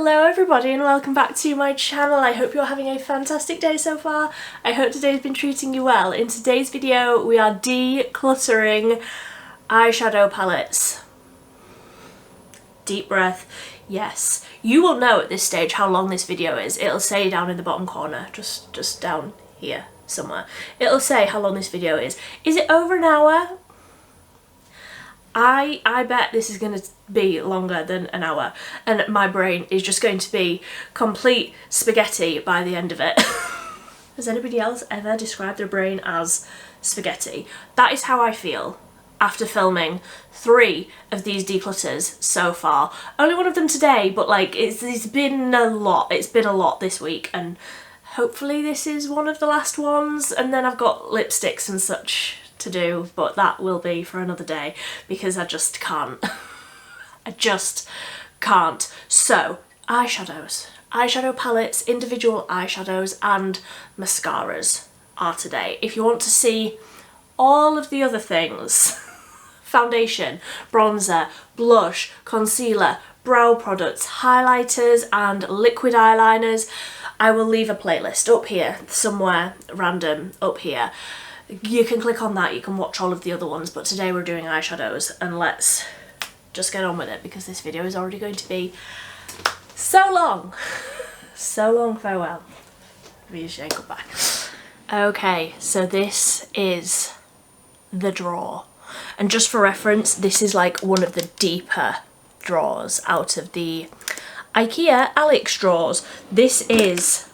Hello everybody and welcome back to my channel. I hope you're having a fantastic day so far. I hope today's been treating you well. In today's video we are decluttering eyeshadow palettes. Deep breath. Yes, you will know at this stage how long this video is. It'll say down in the bottom corner, just down here somewhere. It'll say how long this video is. Is it over an hour? I bet this is going to be longer than an hour and my brain is just going to be complete spaghetti by the end of it. Has anybody else ever described their brain as spaghetti? That is how I feel after filming 3 of these declutters so far. Only one of them today, but like it's been a lot. It's been a lot this week and hopefully this is one of the last ones, and then I've got lipsticks and such to do, but that will be for another day because I just can't. I just can't. So, eyeshadows. Eyeshadow palettes, individual eyeshadows and mascaras are today. If you want to see all of the other things, foundation, bronzer, blush, concealer, brow products, highlighters and liquid eyeliners, I will leave a playlist up here, somewhere random up here. You can click on that, you can watch all of the other ones, but today we're doing eyeshadows and let's just get on with it because this video is already going to be so long. So long, farewell. Maybe go back. Okay, so this is the drawer. And just for reference, this is like one of the deeper drawers out of the IKEA Alex drawers. This is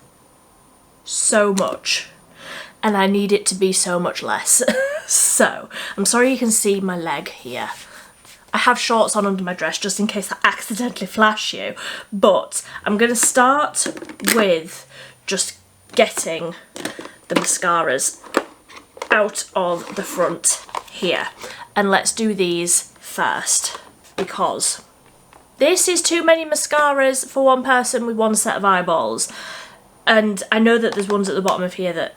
so much. And I need it to be so much less. So, I'm sorry you can see my leg here. I have shorts on under my dress just in case I accidentally flash you, but I'm going to start with just getting the mascaras out of the front here. And let's do these first because this is too many mascaras for one person with one set of eyeballs. And I know that there's ones at the bottom of here that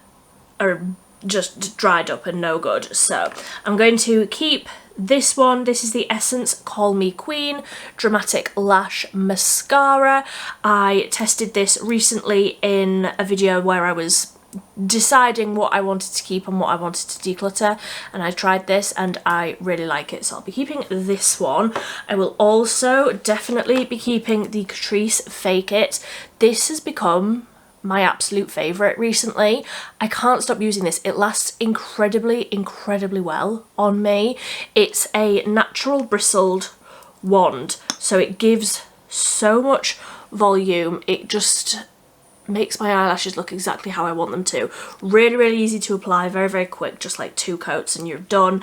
are just dried up and no good, so I'm going to keep this one. This is the Essence Call Me Queen Dramatic Lash Mascara. I tested this recently in a video where I was deciding what I wanted to keep and what I wanted to declutter, and I tried this and I really like it, so I'll be keeping this one. I will also definitely be keeping the Catrice Fake It. This has become my absolute favourite recently. I can't stop using this. It lasts incredibly well on me. It's a natural bristled wand, so it gives so much volume. It just makes my eyelashes look exactly how I want them to. Really easy to apply, very quick, just like 2 coats and you're done.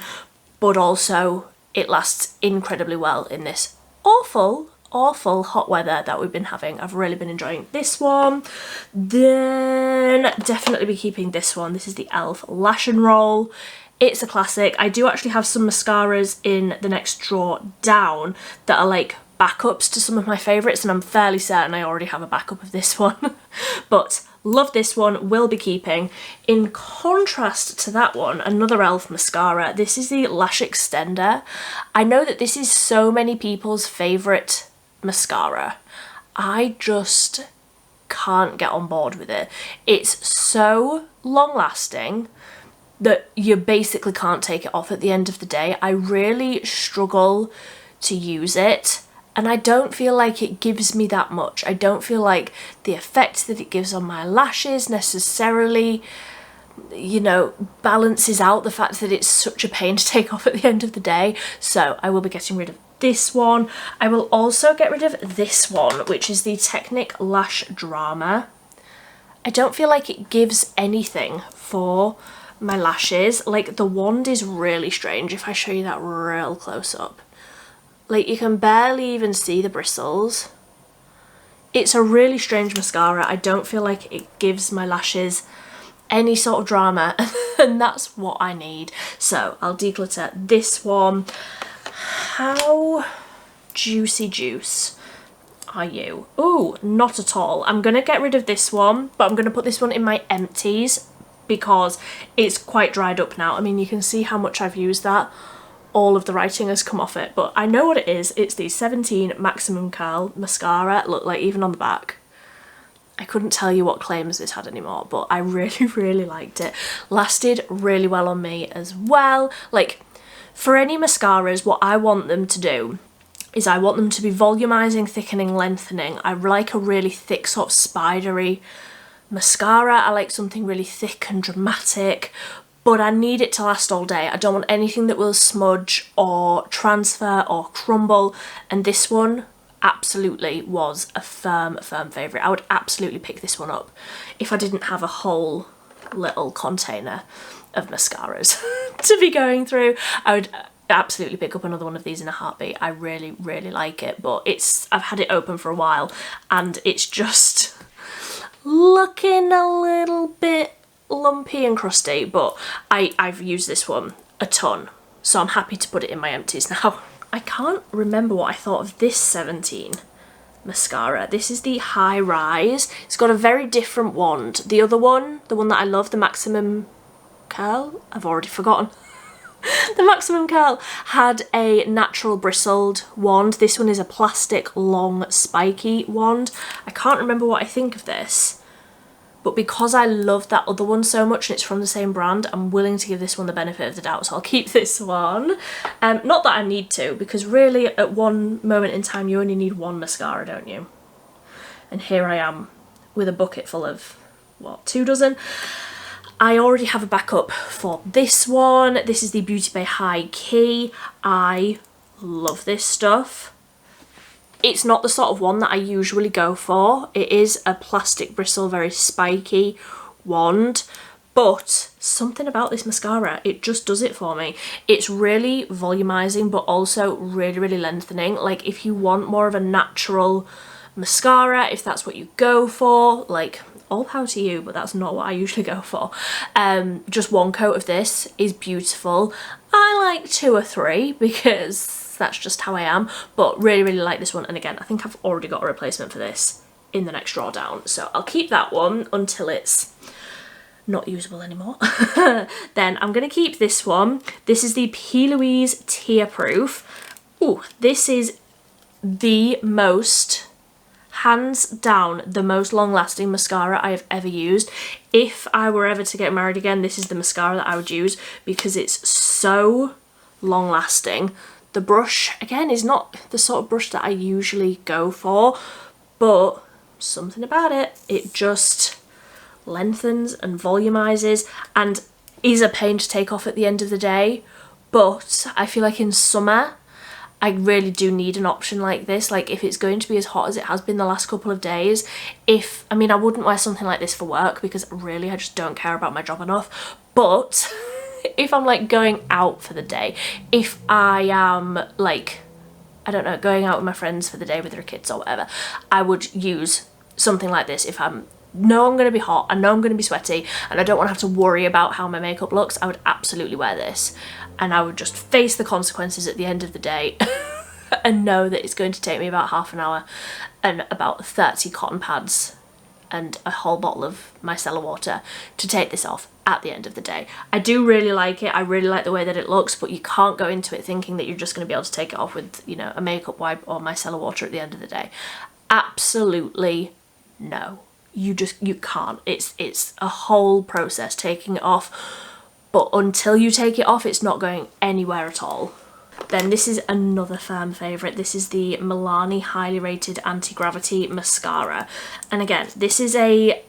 But also it lasts incredibly well in this awful hot weather that we've been having. I've really been enjoying this one. Then definitely be keeping this one. This is the e.l.f. Lash and Roll. It's a classic. I do actually have some mascaras in the next drawer down that are like backups to some of my favourites, and I'm fairly certain I already have a backup of this one. But love this one, will be keeping. In contrast to that one, another e.l.f. mascara. This is the Lash Extender. I know that this is so many people's favourite mascara. I just can't get on board with it. It's so long lasting that you basically can't take it off at the end of the day. I really struggle to use it and I don't feel like it gives me that much. I don't feel like the effect that it gives on my lashes necessarily, you know, balances out the fact that it's such a pain to take off at the end of the day. So I will be getting rid of this one. I will also get rid of this one, which is the Technic Lash Drama. I don't feel like it gives anything for my lashes. Like, the wand is really strange. If I show you that real close up, like, you can barely even see the bristles. It's a really strange mascara. I don't feel like it gives my lashes any sort of drama and that's what I need. So I'll declutter this one. How juicy juice are you? Ooh, not at all. I'm gonna get rid of this one, but I'm gonna put this one in my empties because it's quite dried up now. I mean, you can see how much I've used that. all of the writing has come off it, but I know what it is. It's the 17 Maximum Curl Mascara. Look, like even on the back. I couldn't tell you what claims this had anymore, but I really, really liked it. Lasted really well on me as well. Like, for any mascaras, what I want them to do is I want them to be volumizing, thickening, lengthening. I like a really thick, sort of spidery mascara. I like something really thick and dramatic, but I need it to last all day. I don't want anything that will smudge or transfer or crumble, and this one absolutely was a firm favourite. I would absolutely pick this one up if I didn't have a whole little container of mascaras to be going through. I would absolutely pick up another one of these in a heartbeat. I really, really like it, but I've had it open for a while and it's just looking a little bit lumpy and crusty, but I've used this one a ton, so I'm happy to put it in my empties now. I can't remember what I thought of this 17 mascara. This is the High Rise. It's got a very different wand. The other one, the one that I love, the Maximum Curl, I've already forgotten. The Maximum Curl had a natural bristled wand. This one is a plastic long spiky wand. I can't remember what I think of this, but because I love that other one so much and it's from the same brand, I'm willing to give this one the benefit of the doubt, so I'll keep this one. Not that I need to, because really at one moment in time you only need one mascara, don't you? And here I am with a bucket full of, what, 2 dozen? I already have a backup for this one. This is the Beauty Bay High Key. I love this stuff. It's not the sort of one that I usually go for. It is a plastic bristle, very spiky wand, but something about this mascara, it just does it for me. It's really volumizing, but also really, really lengthening. Like, if you want more of a natural mascara, if that's what you go for, like, all power to you, but that's not what I usually go for. Just one coat of this is beautiful. I like 2 or 3 because that's just how I am, but really, really like this one. And again, I think I've already got a replacement for this in the next drawer down, so I'll keep that one until it's not usable anymore. Then I'm gonna keep this one. This is the P. Louise Tearproof. Ooh, this is the most, hands down, the most long-lasting mascara I have ever used. If I were ever to get married again, this is the mascara that I would use because it's so long-lasting. The brush, again, is not the sort of brush that I usually go for, but something about it, it just lengthens and volumizes and is a pain to take off at the end of the day. But I feel like in summer, I really do need an option like this. Like, if it's going to be as hot as it has been the last couple of days, I mean, I wouldn't wear something like this for work because really I just don't care about my job enough, but if I'm like going out for the day, if I am like, I don't know, going out with my friends for the day with their kids or whatever, I would use something like this. If I know I'm going to be hot, I know I'm going to be sweaty, and I don't want to have to worry about how my makeup looks, I would absolutely wear this. And I would just face the consequences at the end of the day and know that it's going to take me about half an hour and about 30 cotton pads and a whole bottle of micellar water to take this off at the end of the day. I do really like it. I really like the way that it looks, but you can't go into it thinking that you're just going to be able to take it off with, you know, a makeup wipe or micellar water at the end of the day. Absolutely no. You can't. It's a whole process taking it off, but until you take it off, it's not going anywhere at all. Then this is another firm favourite. This is the Milani Highly Rated Anti-Gravity Mascara. And again, this is a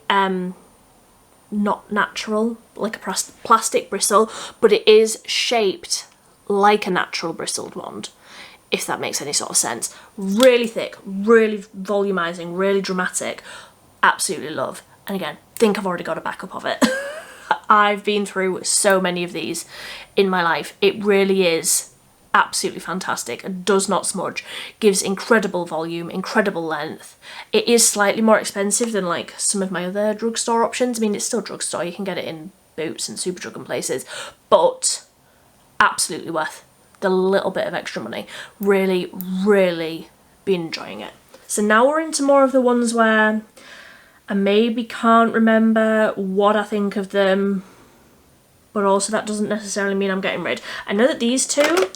not natural, like a plastic bristle, but it is shaped like a natural bristled wand, if that makes any sort of sense. Really thick, really volumizing, really dramatic. Absolutely love. And again, think I've already got a backup of it. I've been through so many of these in my life. It really is absolutely fantastic and does not smudge, gives incredible volume, incredible length. It is slightly more expensive than like some of my other drugstore options. I mean, it's still drugstore, you can get it in Boots and Superdrug and places, but absolutely worth the little bit of extra money. Really, really been enjoying it. So now we're into more of the ones where I maybe can't remember what I think of them, but also that doesn't necessarily mean I'm getting rid. I know that these two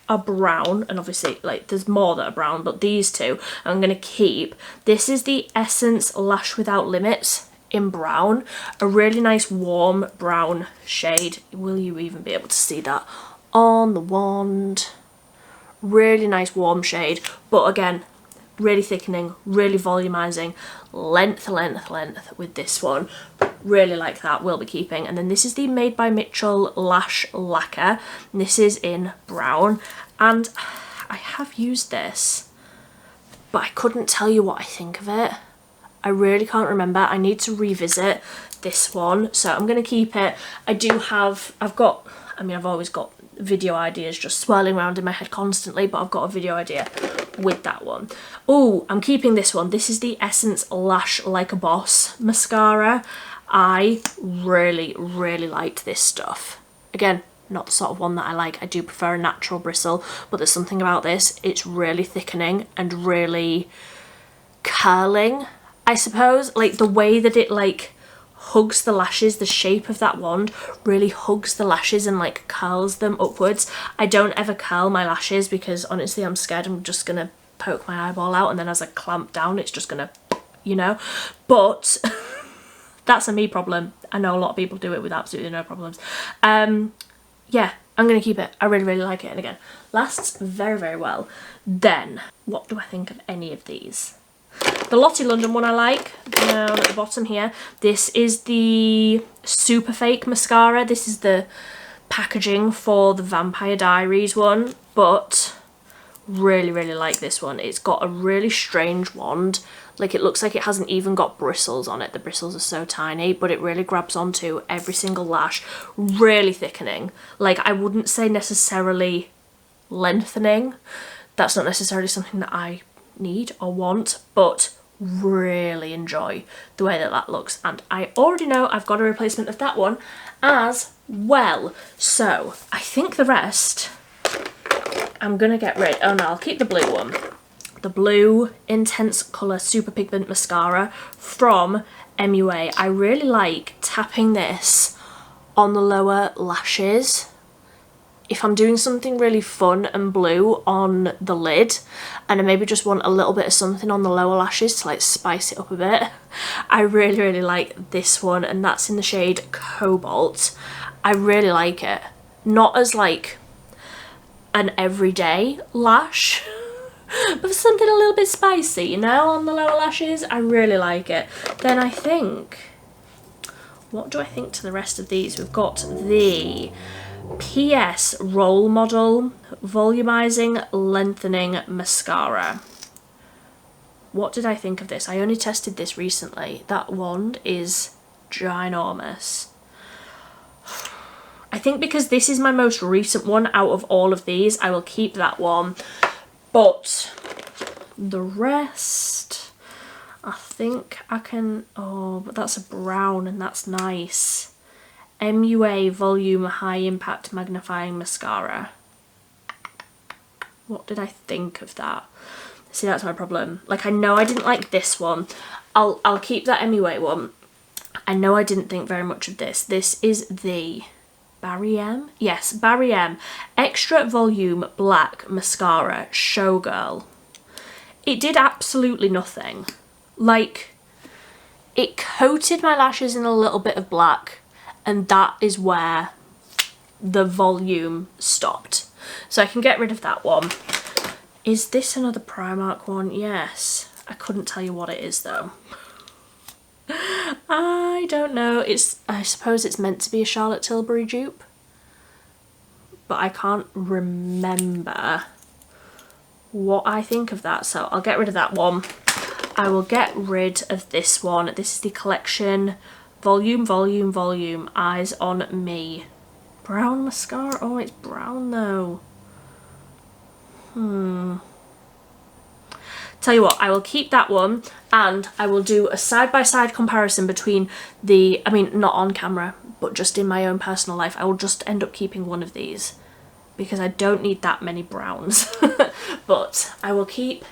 are brown, and obviously like there's more that are brown, but these two I'm going to keep. This is the Essence Lash Without Limits in brown, a really nice warm brown shade. Will you even be able to see that on the wand? Really nice warm shade, but again, really thickening, really volumizing, length with this one. Really like that, will be keeping. And then this is the Made by Mitchell Lash Lacquer, and this is in brown, and I have used this, but I couldn't tell you what I think of it. I really can't remember. I need to revisit this one, so I'm going to keep it. I've always got video ideas just swirling around in my head constantly, but I've got a video idea with that one. Oh, I'm keeping this one. This is the Essence Lash Like a Boss mascara. I really liked this stuff. Again, not the sort of one that I like. I do prefer a natural bristle, but there's something about this. It's really thickening and really curling, I suppose. Like the way that it like hugs the lashes, the shape of that wand really hugs the lashes and like curls them upwards. I don't ever curl my lashes because honestly I'm scared I'm just gonna poke my eyeball out, and then as I clamp down it's just gonna, you know, but that's a me problem. I know a lot of people do it with absolutely no problems. Yeah, I'm gonna keep it. I really like it, and again, lasts very well. Then, what do I think of any of these? The Lottie London one I like, down at the bottom here. This is the Super Fake mascara. This is the packaging for the Vampire Diaries one, but really like this one. It's got a really strange wand. Like it looks like it hasn't even got bristles on it. The bristles are so tiny, but it really grabs onto every single lash. Really thickening. Like I wouldn't say necessarily lengthening. That's not necessarily something that I need or want, but really enjoy the way that that looks, and I already know I've got a replacement of that one as well. So I think the rest I'm gonna get rid. Oh no, I'll keep the blue one. The blue Intense Colour Super Pigment Mascara from MUA. I really like tapping this on the lower lashes if I'm doing something really fun and blue on the lid, and I maybe just want a little bit of something on the lower lashes to like spice it up a bit. I really like this one, and that's in the shade Cobalt. I really like it. Not as like an everyday lash, but something a little bit spicy, you know, on the lower lashes. I really like it. Then I think, what do I think to the rest of these? We've got the PS Role Model Volumizing Lengthening Mascara. What did I think of this? I only tested this recently. That wand is ginormous. I think because this is my most recent one out of all of these, I will keep that one. But the rest, I think I can... Oh, but that's a brown and that's nice. MUA Volume High Impact Magnifying Mascara. What did I think of that? See, that's my problem. Like, I know I didn't like this one. I'll keep that MUA one. I know I didn't think very much of this. This is the Barry M? Yes, Barry M Extra Volume Black Mascara Showgirl. It did absolutely nothing. Like, it coated my lashes in a little bit of black, and that is where the volume stopped. So I can get rid of that one. Is this another Primark one? Yes. I couldn't tell you what it is though. I don't know. I suppose it's meant to be a Charlotte Tilbury dupe, but I can't remember what I think of that, so I'll get rid of that one. I will get rid of this one. This is the Collection Volume Eyes on Me brown mascara. Oh, it's brown though. Tell you what, I will keep that one, and I will do a side-by-side comparison between the, I mean, not on camera, but just in my own personal life. I will just end up keeping one of these because I don't need that many browns. But I will keep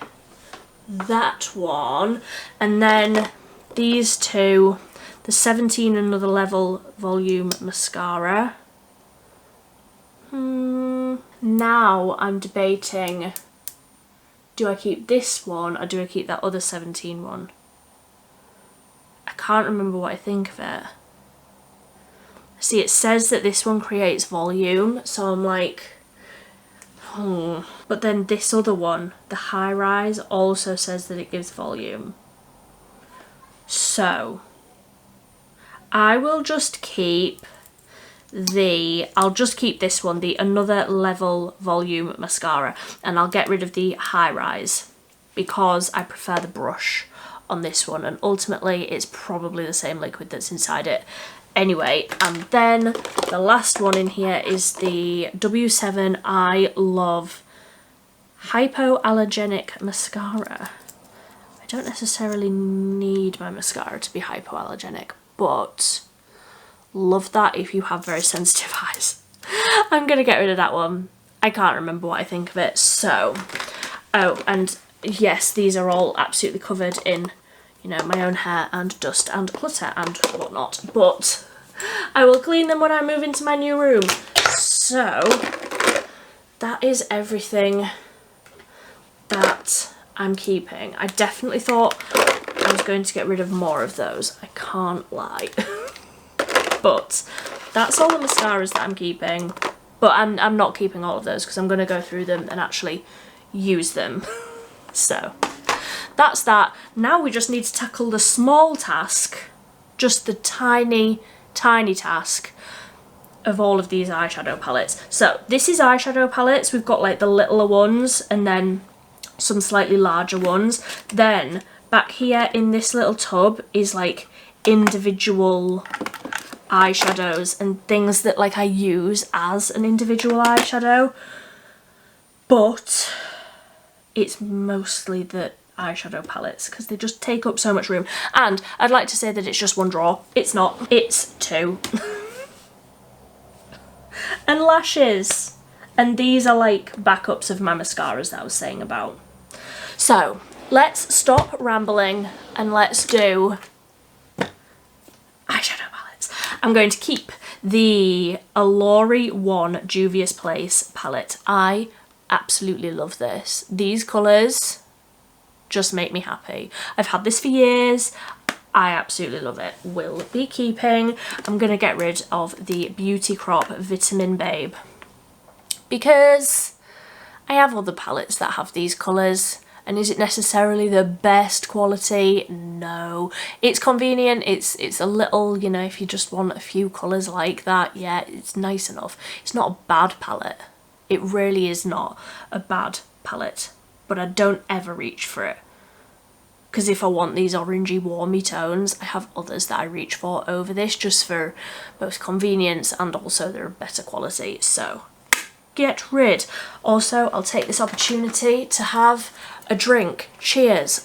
that one, and then these two, the 17 Another Level Volume Mascara. Now I'm debating, do I keep this one or do I keep that other 17 one? I can't remember what I think of it. See, it says that this one creates volume, so I'm like, But then this other one, the high rise, also says that it gives volume. So I will just keep I'll just keep this one, the Another Level Volume Mascara, and I'll get rid of the high rise because I prefer the brush on this one, and ultimately it's probably the same liquid that's inside it anyway. And then the last one in here is the W7 I Love Hypoallergenic Mascara. I don't necessarily need my mascara to be hypoallergenic, but love that if you have very sensitive eyes. I'm gonna get rid of that one. I can't remember what I think of it. So, oh, and yes, these are all absolutely covered in, you know, my own hair and dust and clutter and whatnot, but I will clean them when I move into my new room. So that is everything that I'm keeping. I definitely thought I was going to get rid of more of those, I can't lie. But that's all the mascaras that I'm keeping. But I'm not keeping all of those because I'm going to go through them and actually use them. So that's that. Now we just need to tackle the small task, just the tiny task of all of these eyeshadow palettes. So this is eyeshadow palettes. We've got like the littler ones and then some slightly larger ones. Then back here in this little tub is like individual eyeshadows and things that like I use as an individual eyeshadow, but it's mostly the eyeshadow palettes because they just take up so much room. And I'd like to say that it's just one drawer. It's not, it's two. And lashes, and these are like backups of my mascaras that I was saying about. So let's stop rambling and let's do eyeshadow palettes. I'm going to keep the Allure 1 Juvia's Place palette. I absolutely love this. These colours just make me happy. I've had this for years. I absolutely love it. Will be keeping. I'm going to get rid of the Beauty Crop Vitamin Babe because I have other palettes that have these colours. And is it necessarily the best quality? No. It's convenient, it's a little, you know, if you just want a few colours like that, yeah, it's nice enough. It's not a bad palette. It really is not a bad palette, but I don't ever reach for it. Because if I want these orangey warmy tones, I have others that I reach for over this just for both convenience and also they're better quality, so get rid. Also, I'll take this opportunity to have a drink. Cheers.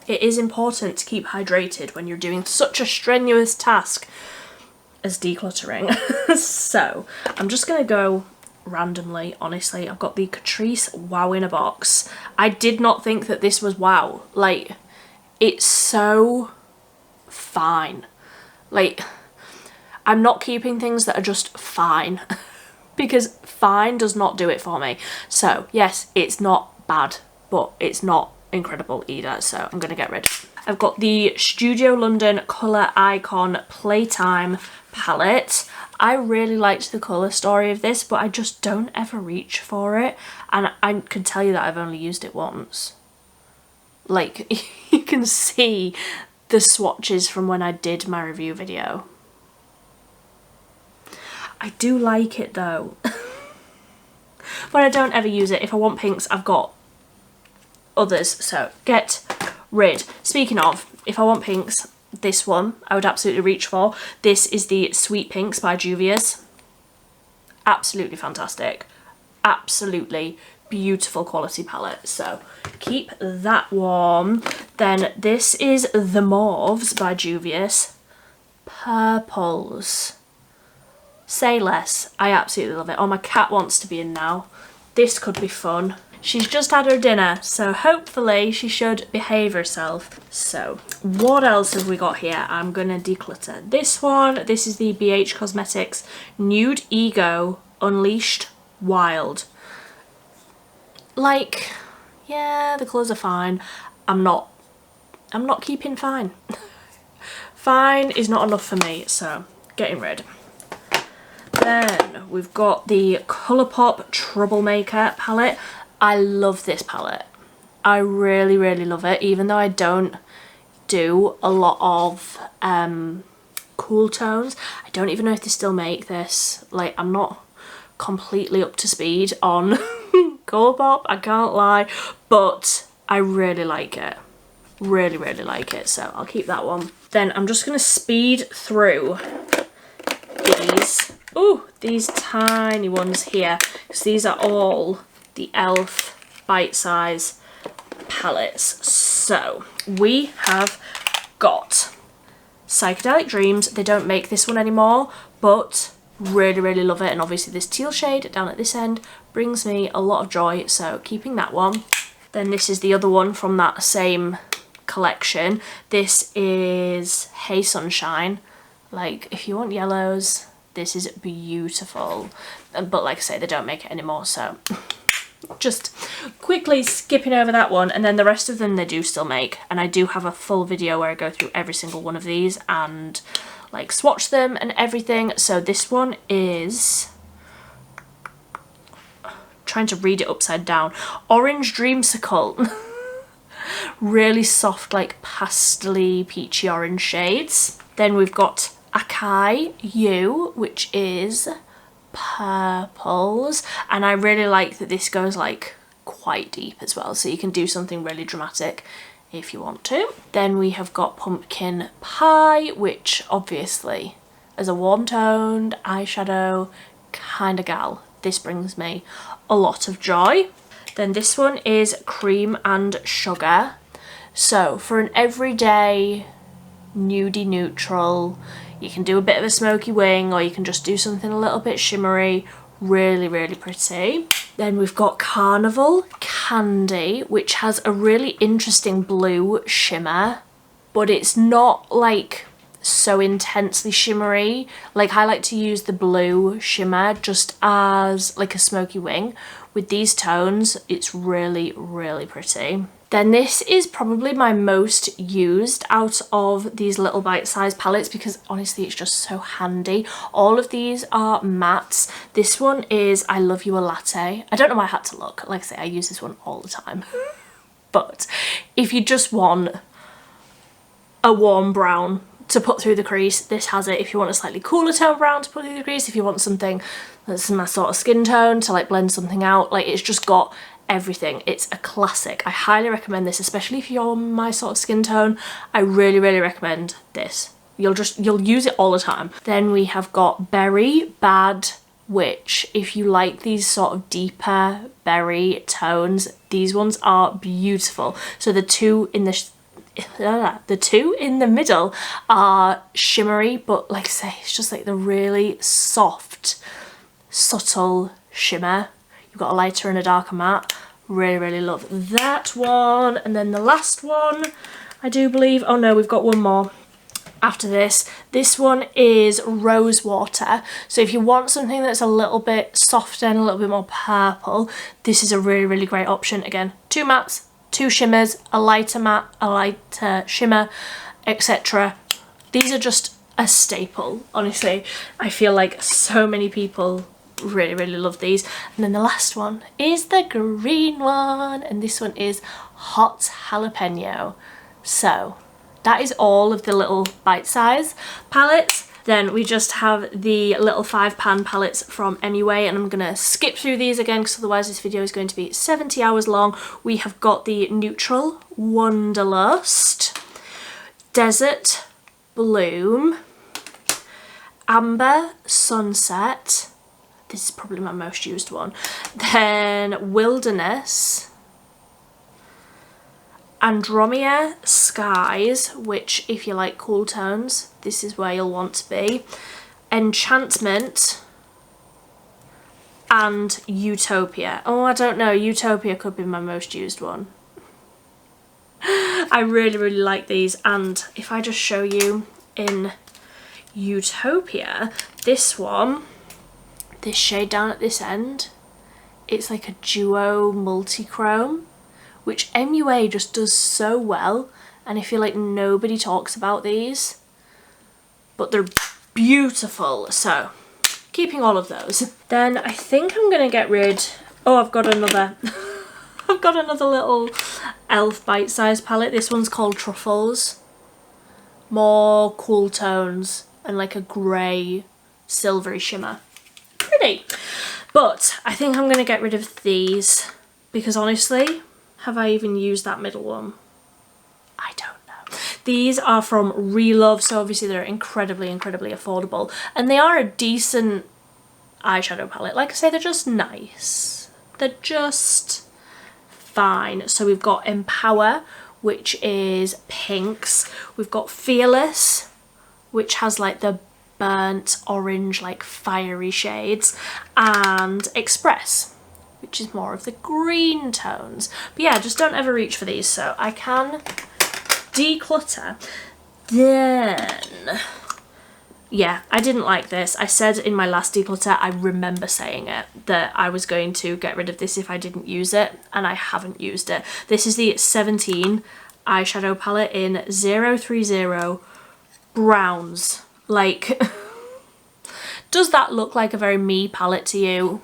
It is important to keep hydrated when you're doing such a strenuous task as decluttering. So I'm just gonna go randomly. Honestly, I've got the Catrice Wow in a Box. I did not think that this was wow. Like, it's so fine. Like, I'm not keeping things that are just fine because fine does not do it for me. So yes, it's not bad, but it's not incredible either, so I'm gonna get rid. I've got the Studio London Colour Icon Playtime palette. I really liked the colour story of this, but I just don't ever reach for it, and I can tell you that I've only used it once. Like, you can see the swatches from when I did my review video. I do like it though. But I don't ever use it. If I want pinks, I've got others, so get rid. Speaking of, if I want pinks, this one I would absolutely reach for. This is the Sweet Pinks by Juvia's. Absolutely fantastic. Absolutely beautiful quality palette, so keep that one. Then this is the Mauves by Juvia's. Purples. Say less. I absolutely love it. Oh, my cat wants to be in now. This could be fun. She's just had her dinner, so hopefully she should behave herself. So what else have we got here? I'm gonna declutter this one. This is the BH Cosmetics Nude Ego Unleashed Wild. like, yeah, the colours are fine. I'm not keeping fine. Fine is not enough for me, so getting rid. Then we've got the Colourpop Troublemaker palette. I love this palette. I really, really love it, even though I don't do a lot of cool tones. I don't even know if they still make this. Like, I'm not completely up to speed on Colourpop, I can't lie, but I really like it. Really, really like it, so I'll keep that one. Then I'm just going to speed through these. Ooh, these tiny ones here, because these are all the e.l.f. bite-size palettes. So we have got Psychedelic Dreams. They don't make this one anymore, but really, really love it. And obviously this teal shade down at this end brings me a lot of joy, so keeping that one. Then this is the other one from that same collection. This is Hey Sunshine. Like, if you want yellows, this is beautiful. But like I say, they don't make it anymore, so just quickly skipping over that one. And then the rest of them they do still make, and I do have a full video where I go through every single one of these and like swatch them and everything. So this one is, trying to read it upside down, Orange Dreamsicle. Really soft, like pastel-y, peachy orange shades. Then we've got Akai You, which is purples, and I really like that this goes like quite deep as well, so you can do something really dramatic if you want to. Then we have got Pumpkin Pie, which obviously as a warm-toned eyeshadow kind of gal, this brings me a lot of joy. Then this one is Cream and Sugar. So for an everyday nudie neutral, you can do a bit of a smoky wing, or you can just do something a little bit shimmery. Really, really pretty. Then we've got Carnival Candy, which has a really interesting blue shimmer, but it's not like so intensely shimmery. Like, I like to use the blue shimmer just as like a smoky wing. With these tones, it's really, really pretty. Then this is probably my most used out of these little bite-sized palettes, because honestly it's just so handy. All of these are mattes. This one is I Love You a Latte. I don't know why I had to look. Like I say, I use this one all the time. But if you just want a warm brown to put through the crease, this has it. If you want a slightly cooler tone brown to put through the crease, if you want something that's my sort of skin tone to like blend something out, like it's just got everything. It's a classic. I highly recommend this, especially if you're my sort of skin tone. I really, really recommend this. You'll use it all the time. Then we have got Berry Bad Witch. If you like these sort of deeper berry tones, these ones are beautiful. So the two in the middle are shimmery, but like I say, it's just like the really soft, subtle shimmer. You've got a lighter and a darker matte. Really, really love that one. And then the last one, I do believe, oh no, we've got one more after this. This one is Rosewater. So if you want something that's a little bit softer and a little bit more purple, this is a really, really great option. Again, 2 mattes, 2 shimmers, a lighter matte, a lighter shimmer, etc. These are just a staple, honestly. I feel like so many people really, really love these. And then the last one is the green one, and this one is Hot Jalapeno. So that is all of the little bite-size palettes. Then we just have the little 5-pan palettes from MUA, and I'm gonna skip through these again because otherwise this video is going to be 70 hours long. We have got the Neutral Wanderlust, Desert Bloom, Amber Sunset, this is probably my most used one, then Wilderness, Andromeda Skies, which if you like cool tones, this is where you'll want to be, Enchantment, and Utopia. Oh, I don't know, Utopia could be my most used one. I really, really like these, and if I just show you in Utopia, this one, this shade down at this end It's like a duo multi-chrome, which MUA just does so well, and I feel like nobody talks about these, but they're beautiful, so keeping all of those. Then I think I'm gonna get rid, oh, I've got another I've got another little elf bite-sized palette. This one's called Truffles. More cool tones and like a grey silvery shimmer. Pretty. But I think I'm gonna get rid of these because honestly, have I even used that middle one? I don't know. These are from Relove, so obviously they're incredibly affordable, and they are a decent eyeshadow palette. Like I say, they're just nice. They're just fine. So we've got Empower, which is pinks. We've got Fearless, which has like the burnt orange, like fiery shades, and Express, which is more of the green tones. But yeah, just don't ever reach for these, so I can declutter. Then, yeah, I didn't like this. I said in my last declutter, I remember saying it, that I was going to get rid of this if I didn't use it, and I haven't used it. This is the 17 eyeshadow palette in 030 browns. Like, does that look like a very me palette to you?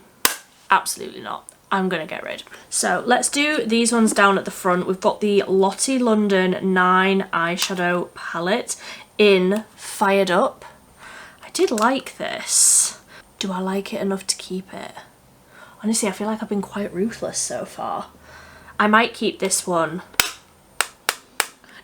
Absolutely not. I'm gonna get rid. So let's do these ones down at the front. We've got the Lottie London 9 eyeshadow palette in Fired Up. I did like this. Do I like it enough to keep it? Honestly, I feel like I've been quite ruthless so far. I might keep this one.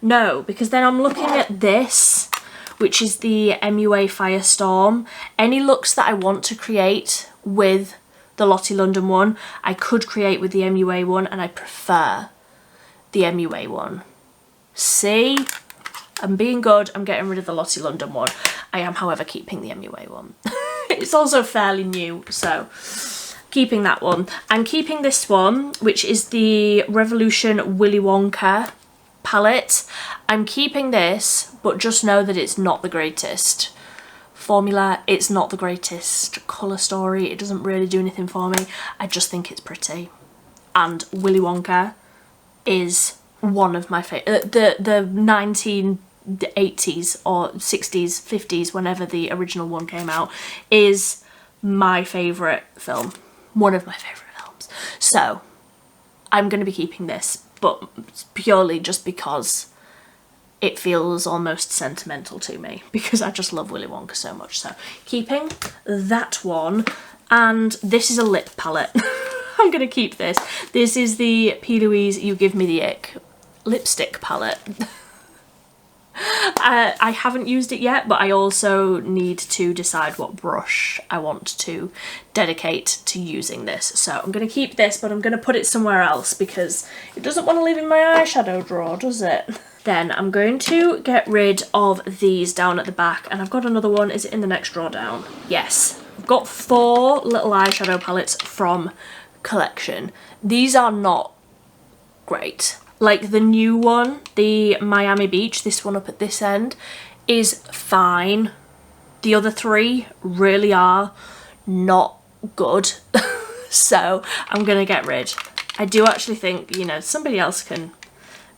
No, because then I'm looking at this, which is the MUA Firestorm. Any looks that I want to create with the Lottie London one, I could create with the MUA one, and I prefer the MUA one. See? I'm being good. I'm getting rid of the Lottie London one. I am, however, keeping the MUA one. It's also fairly new, so keeping that one. I'm keeping this one, which is the Revolution Willy Wonka palette. I'm keeping this, but just know that it's not the greatest formula. It's not the greatest colour story. It doesn't really do anything for me. I just think it's pretty. And Willy Wonka is one of my favourite. The 1980s or 60s, 50s, whenever the original one came out, is my favourite film. One of my favourite films. So I'm going to be keeping this, but purely just because it feels almost sentimental to me, because I just love Willy Wonka so much. So keeping that one. And this is a lip palette. I'm going to keep this. This is the P. Louise You Give Me the Ick lipstick palette. I haven't used it yet, but I also need to decide what brush I want to dedicate to using this. So I'm going to keep this, but I'm going to put it somewhere else because it doesn't want to live in my eyeshadow drawer, does it? Then I'm going to get rid of these down at the back, and I've got another one. Is it in the next drawer down? Yes. I've got 4 little eyeshadow palettes from Collection. These are not great. Like the new one, the Miami Beach, this one up at this end, is fine. The other 3 really are not good. So I'm gonna get rid. I do actually think, you know, somebody else can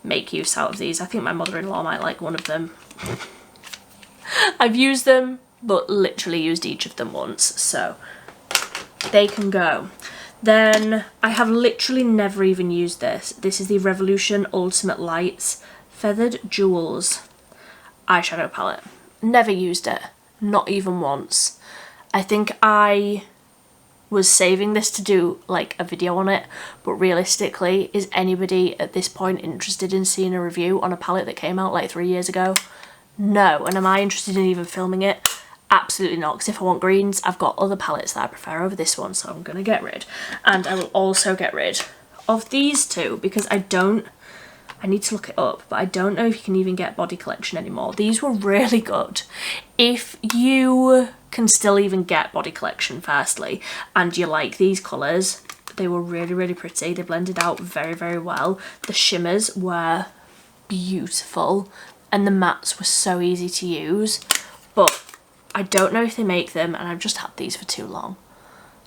make use out of these. I think my mother-in-law might like one of them. I've used them, but literally used each of them once, so they can go. Then I have literally never even used this. This is the Revolution Ultimate Lights Feathered Jewels eyeshadow palette. Never used it, not even once. I think I was saving this to do like a video on it, but realistically, is anybody at this point interested in seeing a review on a palette that came out like 3 years ago? No. And am I interested in even filming it? Absolutely not, because if I want greens, I've got other palettes that I prefer over this one, so I'm going to get rid. And I will also get rid of these 2 because I need to look it up, but I don't know if you can even get Body Collection anymore. These were really good. If you can still even get Body Collection, firstly, and you like these colours, they were really pretty. They blended out very well. The shimmers were beautiful, and the mattes were so easy to use, but I don't know if they make them, and I've just had these for too long.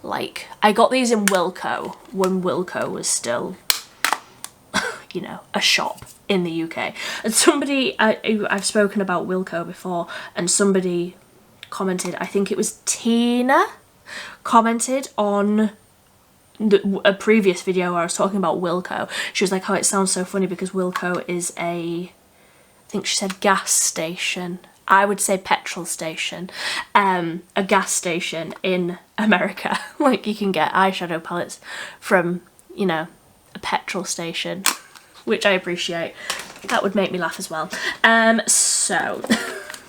Like, I got these in Wilko when Wilko was still, you know, a shop in the UK. And somebody, I've spoken about Wilko before, and somebody commented, I think it was Tina, commented on a previous video where I was talking about Wilko. She was like, oh, it sounds so funny because Wilko is I think she said gas station. I would say petrol station. A gas station in America. Like, you can get eyeshadow palettes from, you know, a petrol station, which I appreciate. That would make me laugh as well. So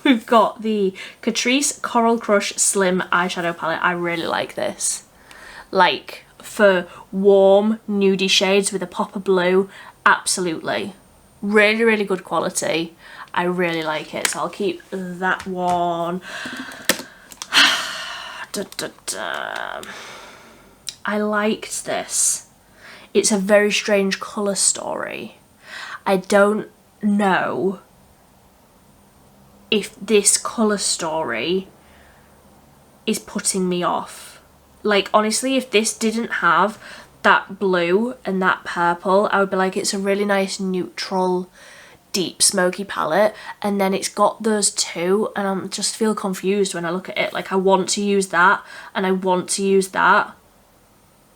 we've got the Catrice Coral Crush Slim eyeshadow palette. I really like this. Like, for warm nudie shades with a pop of blue, absolutely. Really, really good quality. I really like it, so I'll keep that one. I liked this. It's a very strange colour story. I don't know if this colour story is putting me off. Like, honestly, if this didn't have that blue and that purple, I would be like, it's a really nice neutral, deep smoky palette, and then it's got those two, and I just feel confused when I look at it. Like, I want to use that and I want to use that,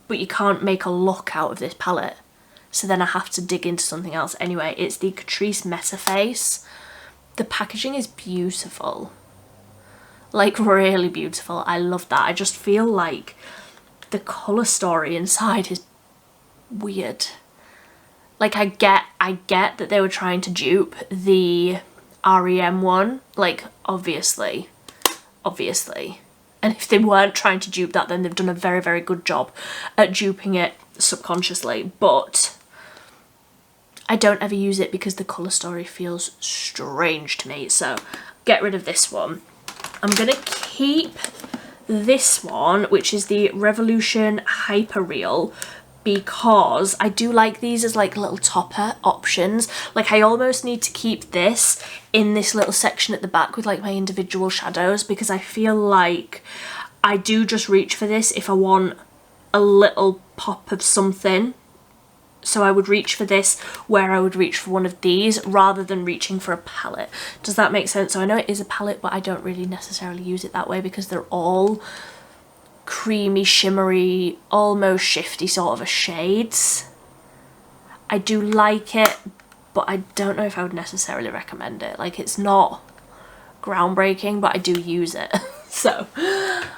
but you can't make a look out of this palette, so then I have to dig into something else. Anyway, it's the Catrice Metaface. The packaging is beautiful. Like, really beautiful. I love that. I just feel like the colour story inside is weird. Like, I get that they were trying to dupe the REM one. Like, obviously. And if they weren't trying to dupe that, then they've done a very, very good job at duping it subconsciously. But I don't ever use it because the colour story feels strange to me. So, get rid of this one. I'm going to keep this one, which is the Revolution Hyper Real, because I do like these as like little topper options. Like, I almost need to keep this in this little section at the back with like my individual shadows, because I feel like I do just reach for this if I want a little pop of something. So I would reach for this where I would reach for one of these rather than reaching for a palette. Does that make sense? So I know it is a palette, but I don't really necessarily use it that way because they're all creamy, shimmery, almost shifty sort of a shades. I do like it, but I don't know if I would necessarily recommend it. Like, it's not groundbreaking, but I do use it. So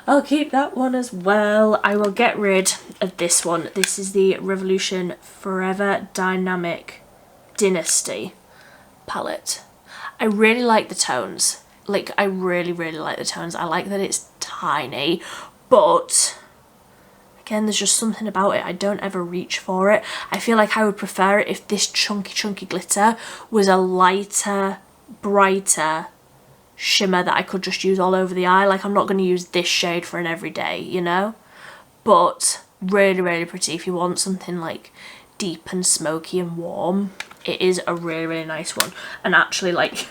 I'll keep that one as well. I will get rid of this one. This is the Revolution Forever Dynamic Dynasty palette. I really like the tones. Like, I really, really like the tones. I like that it's tiny, but again, there's just something about it. I don't ever reach for it. I feel like I would prefer it if this chunky glitter was a lighter, brighter shimmer that I could just use all over the eye. Like, I'm not going to use this shade for an everyday, you know? But really, really pretty if you want something like deep and smoky and warm. It is a really, really nice one, and actually like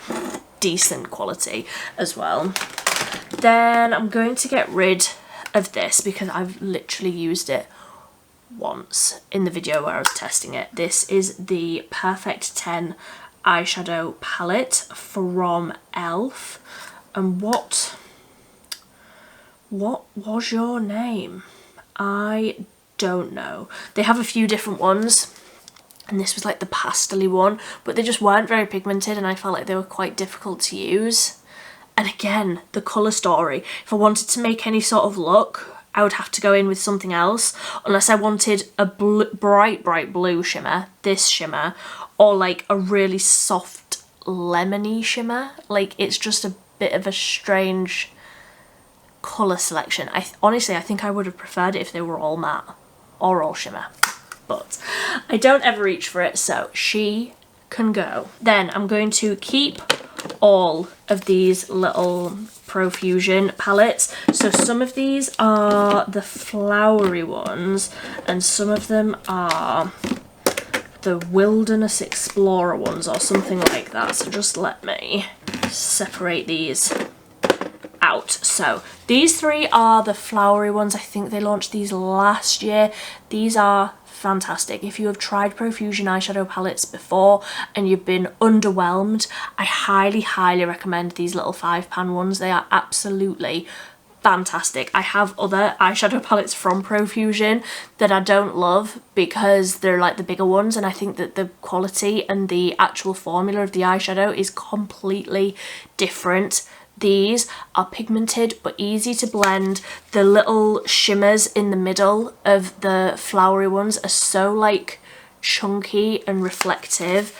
decent quality as well. Then I'm going to get rid of this because I've literally used it once in the video where I was testing it. This is the Perfect 10 eyeshadow palette from ELF. And what was your name? I don't know. They have a few different ones, and this was like the pastel-y one, but they just weren't very pigmented, and I felt like they were quite difficult to use. And again, the colour story. If I wanted to make any sort of look, I would have to go in with something else, unless I wanted a bright blue shimmer, this shimmer, or like a really soft lemony shimmer. Like, it's just a bit of a strange colour selection. Honestly, I think I would have preferred it if they were all matte or all shimmer, but I don't ever reach for it, so she can go. Then I'm going to keep all of these little Profusion palettes. So some of these are the flowery ones, and some of them are the Wilderness Explorer ones or something like that. So just let me separate these out. So these three are the flowery ones. I think they launched these last year. These are fantastic. If you have tried Profusion eyeshadow palettes before and you've been underwhelmed, I highly recommend these little 5-pan ones. They are absolutely fantastic. I have other eyeshadow palettes from Profusion that I don't love because they're like the bigger ones, and I think that the quality and the actual formula of the eyeshadow is completely different. These are pigmented but easy to blend. The little shimmers in the middle of the flowery ones are so like chunky and reflective,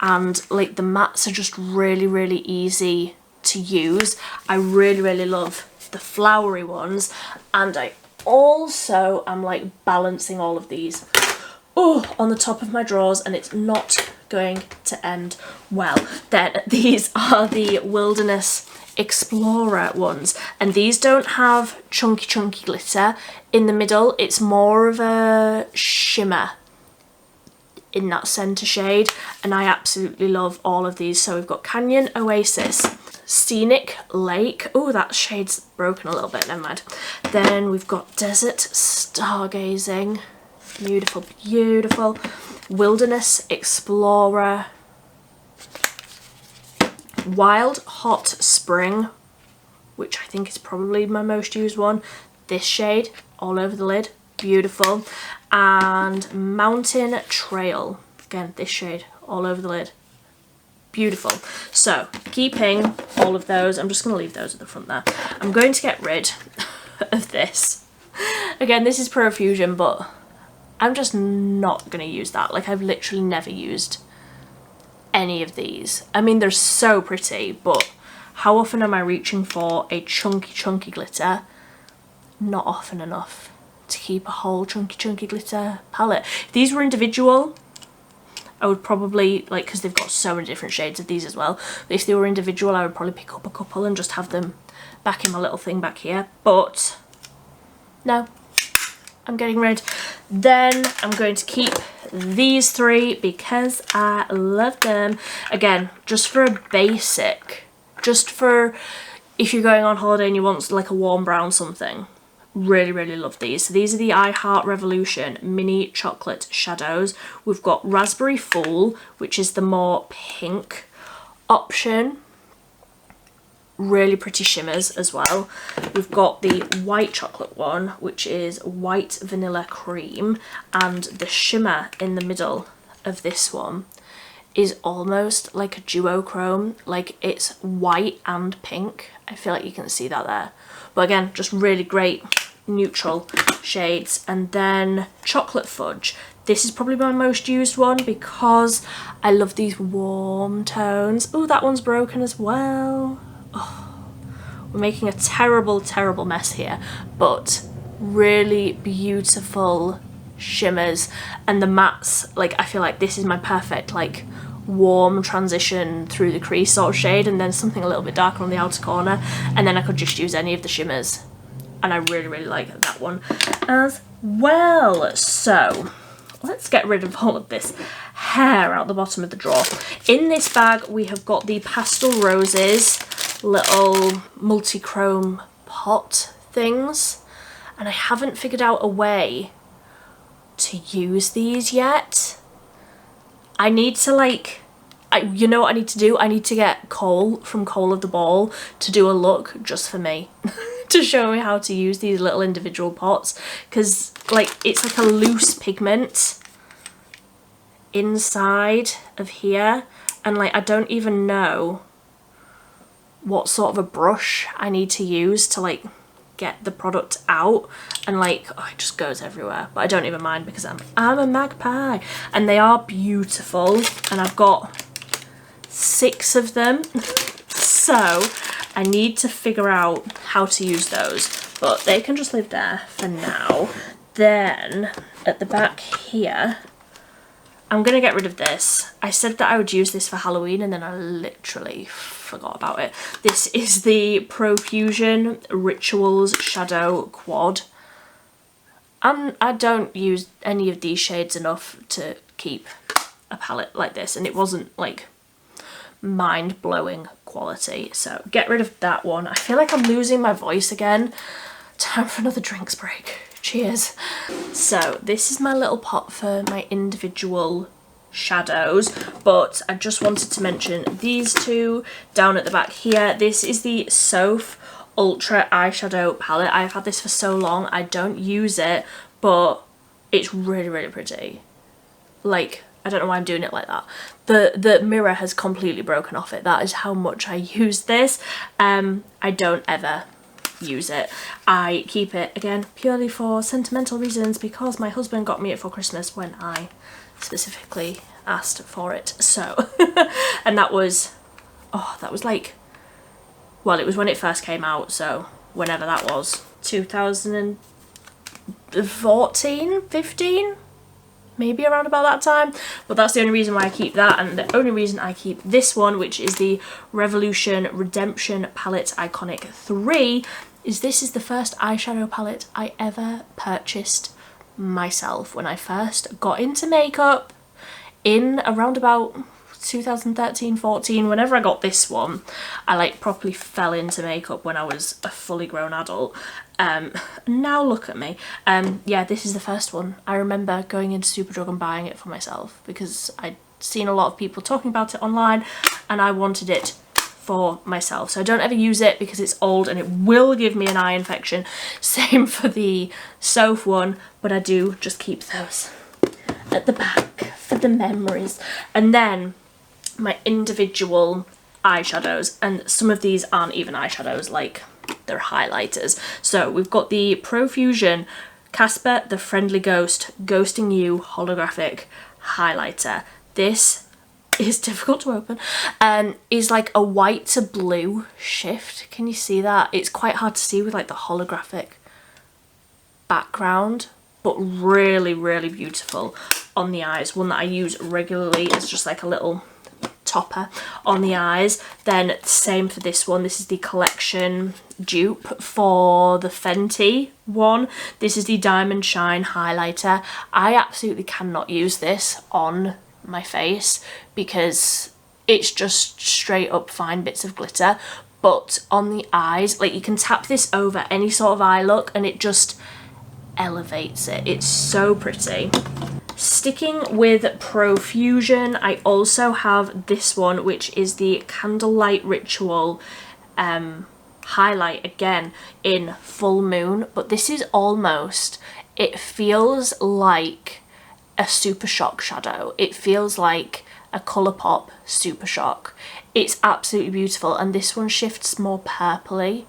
and like the mattes are just really easy to use. I really love the flowery ones, and I also am like balancing all of these on the top of my drawers, and it's not going to end well. Then these are the Wilderness Explorer ones, and these don't have chunky glitter in the middle. It's more of a shimmer in that centre shade, and I absolutely love all of these. So we've got Canyon Oasis, Scenic Lake. Oh, that shade's broken a little bit, never mind. Then we've got Desert Stargazing, beautiful. Wilderness Explorer, Wild Hot Spring, which I think is probably my most used one. This shade all over the lid, beautiful. And Mountain Trail, again this shade all over the lid, beautiful. So keeping all of those, I'm just going to leave those at the front there. I'm going to get rid of this. Again, this is Profusion, but I'm just not going to use that. Like, I've literally never used any of these. I mean, they're so pretty, but how often am I reaching for a chunky glitter? Not often enough to keep a whole chunky glitter palette. If these were individual, I would probably, like, because they've got so many different shades of these as well, but if they were individual I would probably pick up a couple and just have them back in my little thing back here. But no, I'm getting rid. Then I'm going to keep these three because I love them. Again, just for a basic, just for if you're going on holiday and you want like a warm brown something. Really love these. So these are the I Heart Revolution mini chocolate shadows. We've got Raspberry Fool, which is the more pink option. Really pretty shimmers as well. We've got the white chocolate one, which is white vanilla cream, and the shimmer in the middle of this one is almost like a duochrome, like it's white and pink. I feel like you can see that there. But again, just really great neutral shades. And then Chocolate Fudge. This is probably my most used one because I love these warm tones. Oh, that one's broken as well. Oh, we're making a terrible mess here, but really beautiful shimmers. And the mattes, like, I feel like this is my perfect like warm transition through the crease sort of shade, and then something a little bit darker on the outer corner, and then I could just use any of the shimmers, and I really like that one as well. So let's get rid of all of this hair out the bottom of the drawer. In this bag we have got the Pastel Roses little multi-chrome pot things, and I haven't figured out a way to use these yet. I need to like, you know what I need to do? I need to get Cole from Cole of the Ball to do a look just for me to show me how to use these little individual pots, because like it's like a loose pigment inside of here, and like I don't even know what sort of a brush I need to use to like get the product out, and like oh, it just goes everywhere, but I don't even mind because I'm a magpie, and they are beautiful, and I've got 6 of them so I need to figure out how to use those, but they can just live there for now. Then at the back here I'm gonna get rid of this. I said that I would use this for Halloween and then I literally forgot about it. This is the Profusion Rituals Shadow Quad. I don't use any of these shades enough to keep a palette like this, and it wasn't like mind-blowing quality. So get rid of that one. I feel like I'm losing my voice again. Time for another drinks break. Cheers. So this is my little pot for my individual shadows, but I just wanted to mention these two down at the back here. This is the Soph Ultra eyeshadow palette. I've had this for so long, I don't use it, but it's really, really pretty. Like, I don't know why I'm doing it like that. The mirror has completely broken off it. That is how much I use this. I don't ever use it. I keep it, again, purely for sentimental reasons, because my husband got me it for Christmas when I specifically asked for it. So and that was, oh, that was like, well, it was when it first came out, so whenever that was, 2014, 15, maybe around about that time. But that's the only reason why I keep that, and the only reason I keep this one, which is the Revolution Redemption Palette Iconic 3, is this is the first eyeshadow palette I ever purchased myself. When I first got into makeup in around about 2013-14, whenever I got this one, I like properly fell into makeup when I was a fully grown adult. Now look at me. Yeah, this is the first one. I remember going into Superdrug and buying it for myself because I'd seen a lot of people talking about it online and I wanted it for myself. So I don't ever use it because it's old and it will give me an eye infection. Same for the Soph one, but I do just keep those at the back for the memories. And then my individual eyeshadows, and some of these aren't even eyeshadows, like they're highlighters. So we've got the Profusion Casper the Friendly Ghost Ghosting You Holographic Highlighter. This is difficult to open, is like a white to blue shift. Can you see that? It's quite hard to see with like the holographic background, but really, really beautiful on the eyes. One that I use regularly as just like a little topper on the eyes. Then same for this one. This is the collection dupe for the Fenty one. This is the Diamond Shine highlighter. I absolutely cannot use this on my face because it's just straight up fine bits of glitter, but on the eyes, like, you can tap this over any sort of eye look and it just elevates it. It's so pretty. Sticking with Profusion, I also have this one, which is the Candlelight Ritual highlight, again in Full Moon, but this is almost, it feels like a Super Shock shadow. It feels like a Colourpop Super Shock. It's absolutely beautiful, and this one shifts more purpley.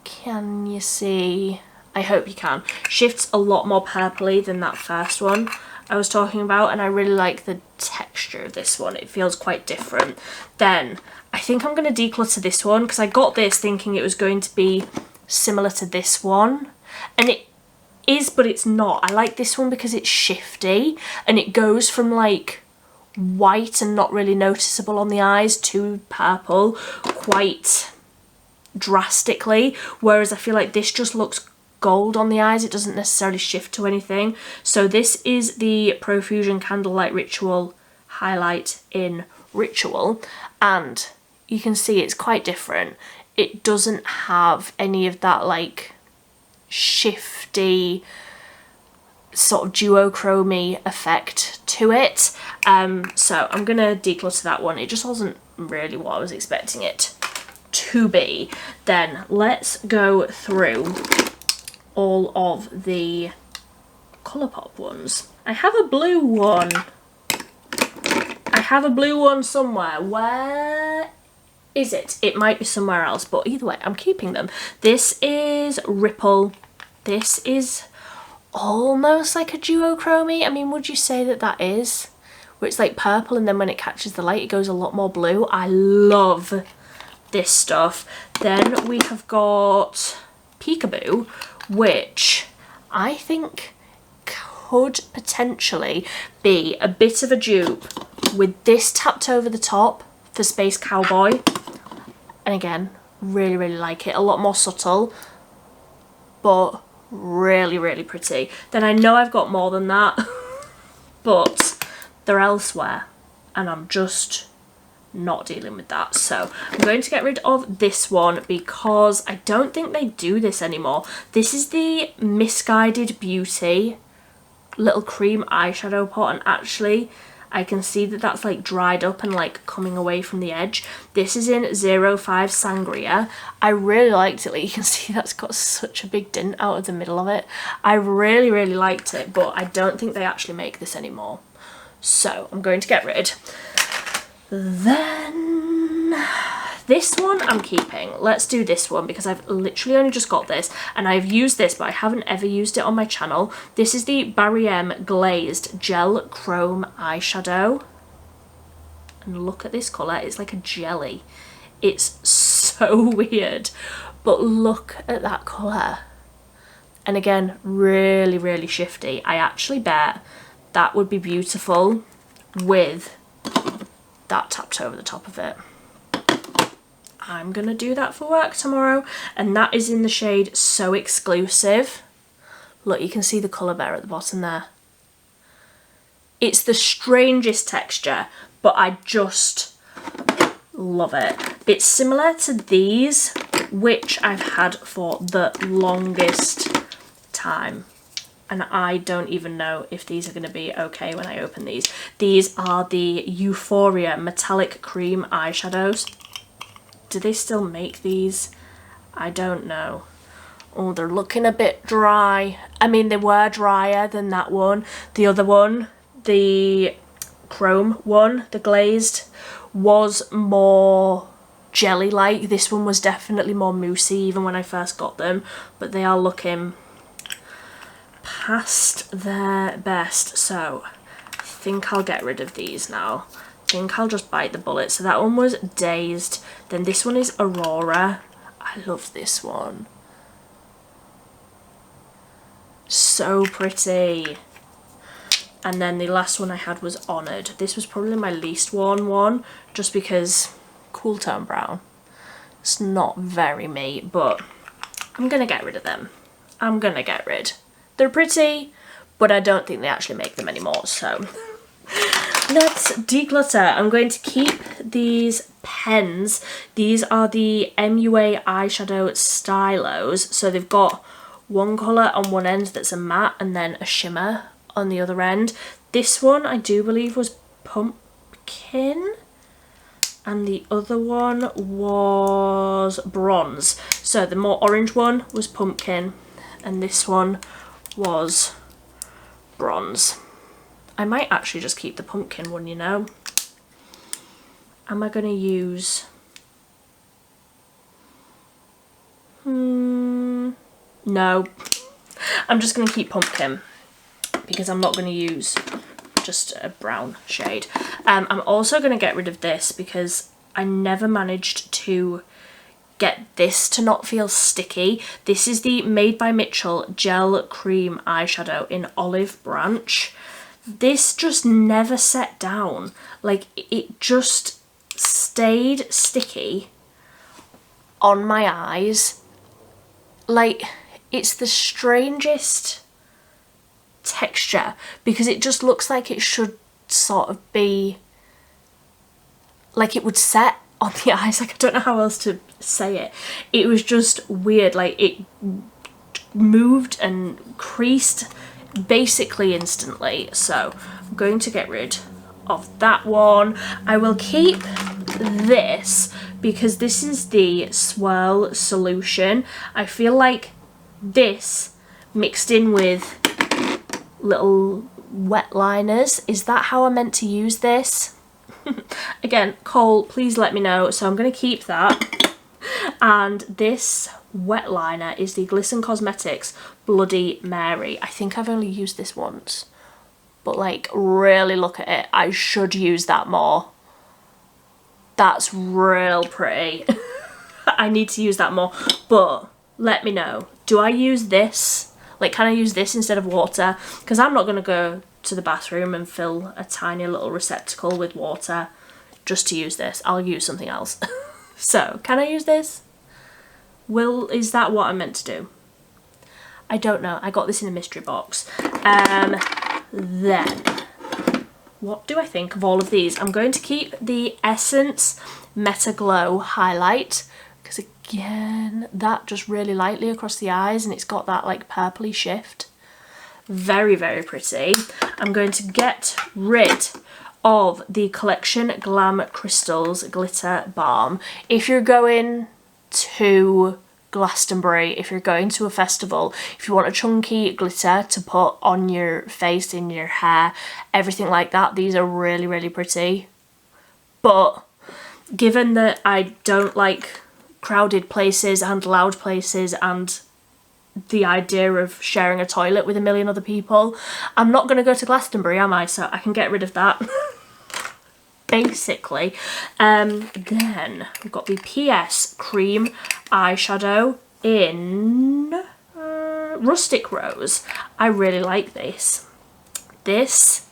Can you see? I hope you can. Shifts a lot more purpley than that first one I was talking about, and I really like the texture of this one. It feels quite different. Then I think I'm going to declutter this one because I got this thinking it was going to be similar to this one, and it is, but it's not. I like this one because it's shifty and it goes from like white and not really noticeable on the eyes to purple quite drastically, whereas I feel like this just looks gold on the eyes. It doesn't necessarily shift to anything. So this is the Profusion Candlelight Ritual highlight in Ritual, and you can see it's quite different. It doesn't have any of that like shifty sort of duochromy effect to it. So I'm gonna declutter that one. It just wasn't really what I was expecting it to be. Then let's go through all of the Colourpop ones. I have a blue one. I have a blue one somewhere. Where is it? It might be somewhere else, but either way, I'm keeping them. This is Ripple. This is almost like a duochromy. I mean, would you say that that is? Where it's like purple and then when it catches the light, it goes a lot more blue. I love this stuff. Then we have got Peekaboo, which I think could potentially be a bit of a dupe with this tapped over the top for Space Cowboy. And again, really, really like it. A lot more subtle, but really, really pretty. Then I know I've got more than that, but they're elsewhere and I'm just not dealing with that. So I'm going to get rid of this one because I don't think they do this anymore. This is the Misguided Beauty little cream eyeshadow pot, and actually I can see that that's like dried up and like coming away from the edge. This is in 05 Sangria. I really liked it. Like, you can see that's got such a big dent out of the middle of it. I really, really liked it, but I don't think they actually make this anymore. So I'm going to get rid. Then this one I'm keeping. Let's do this one because I've literally only just got this and I've used this, but I haven't ever used it on my channel. This is the Barry M Glazed Gel Chrome Eyeshadow. And look at this colour. It's like a jelly. It's so weird. But look at that colour. And again, really, really shifty. I actually bet that would be beautiful with that tapped over the top of it. I'm gonna do that for work tomorrow, and that is in the shade So Exclusive. Look, you can see the colour there at the bottom there. It's the strangest texture, but I just love it. It's similar to these, which I've had for the longest time. And I don't even know if these are going to be okay when I open these. These are the Euphoria Metallic Cream Eyeshadows. Do they still make these? I don't know. Oh, they're looking a bit dry. I mean, they were drier than that one. The other one, the chrome one, the glazed, was more jelly-like. This one was definitely more moussey even when I first got them. But they are looking past their best, so I think I'll get rid of these now. I think I'll just bite the bullet. So that one was Dazed, then this one is Aurora. I love this one, so pretty. And then the last one I had was Honoured. This was probably my least worn one just because cool tone brown, it's not very me, but I'm gonna get rid of them. I'm gonna get rid. They're pretty, but I don't think they actually make them anymore, so let's declutter. I'm going to keep these pens. These are the MUA eyeshadow stylos. So they've got one colour on one end that's a matte and then a shimmer on the other end. This one I do believe was Pumpkin, and the other one was Bronze. So the more orange one was Pumpkin and this one was Bronze. I might actually just keep the Pumpkin one, you know. Am I going to use... no. I'm just going to keep Pumpkin because I'm not going to use just a brown shade. I'm also going to get rid of this because I never managed to get this to not feel sticky. This is the Made by Mitchell Gel Cream Eyeshadow in Olive Branch. This just never set down. Like, it just stayed sticky on my eyes. Like, it's the strangest texture because it just looks like it should sort of be like it would set on the eyes. Like, I don't know how else to say it. It was just weird. Like, it moved and creased basically instantly. So I'm going to get rid of that one. I will keep this because this is the Swirl Solution. I feel like this mixed in with little wet liners. Is that how I meant to use this? Again, Cole, please let me know. So I'm going to keep that. And this wet liner is the Glisten Cosmetics Bloody Mary. I think I've only used this once, but like, really look at it. I should use that more. That's real pretty. I need to use that more, but let me know. Do I use this? Like, can I use this instead of water? Because I'm not going to go to the bathroom and fill a tiny little receptacle with water just to use this. I'll use something else. So, can I use this? Is that what I'm meant to do? I don't know. I got this in a mystery box. Then what do I think of all of these? I'm going to keep the Essence Meta Glow highlight because again, that just really lightly across the eyes and it's got that like purpley shift. Very, very pretty. I'm going to get rid of the Collection Glam Crystals Glitter Balm. If you're going to Glastonbury, if you're going to a festival, if you want a chunky glitter to put on your face, in your hair, everything like that, these are really, really pretty. But given that I don't like crowded places and loud places and the idea of sharing a toilet with a million other people, I'm not going to go to Glastonbury, am I? So I can get rid of that. Basically. Then we've got the PS Cream eyeshadow in Rustic Rose. I really like this. This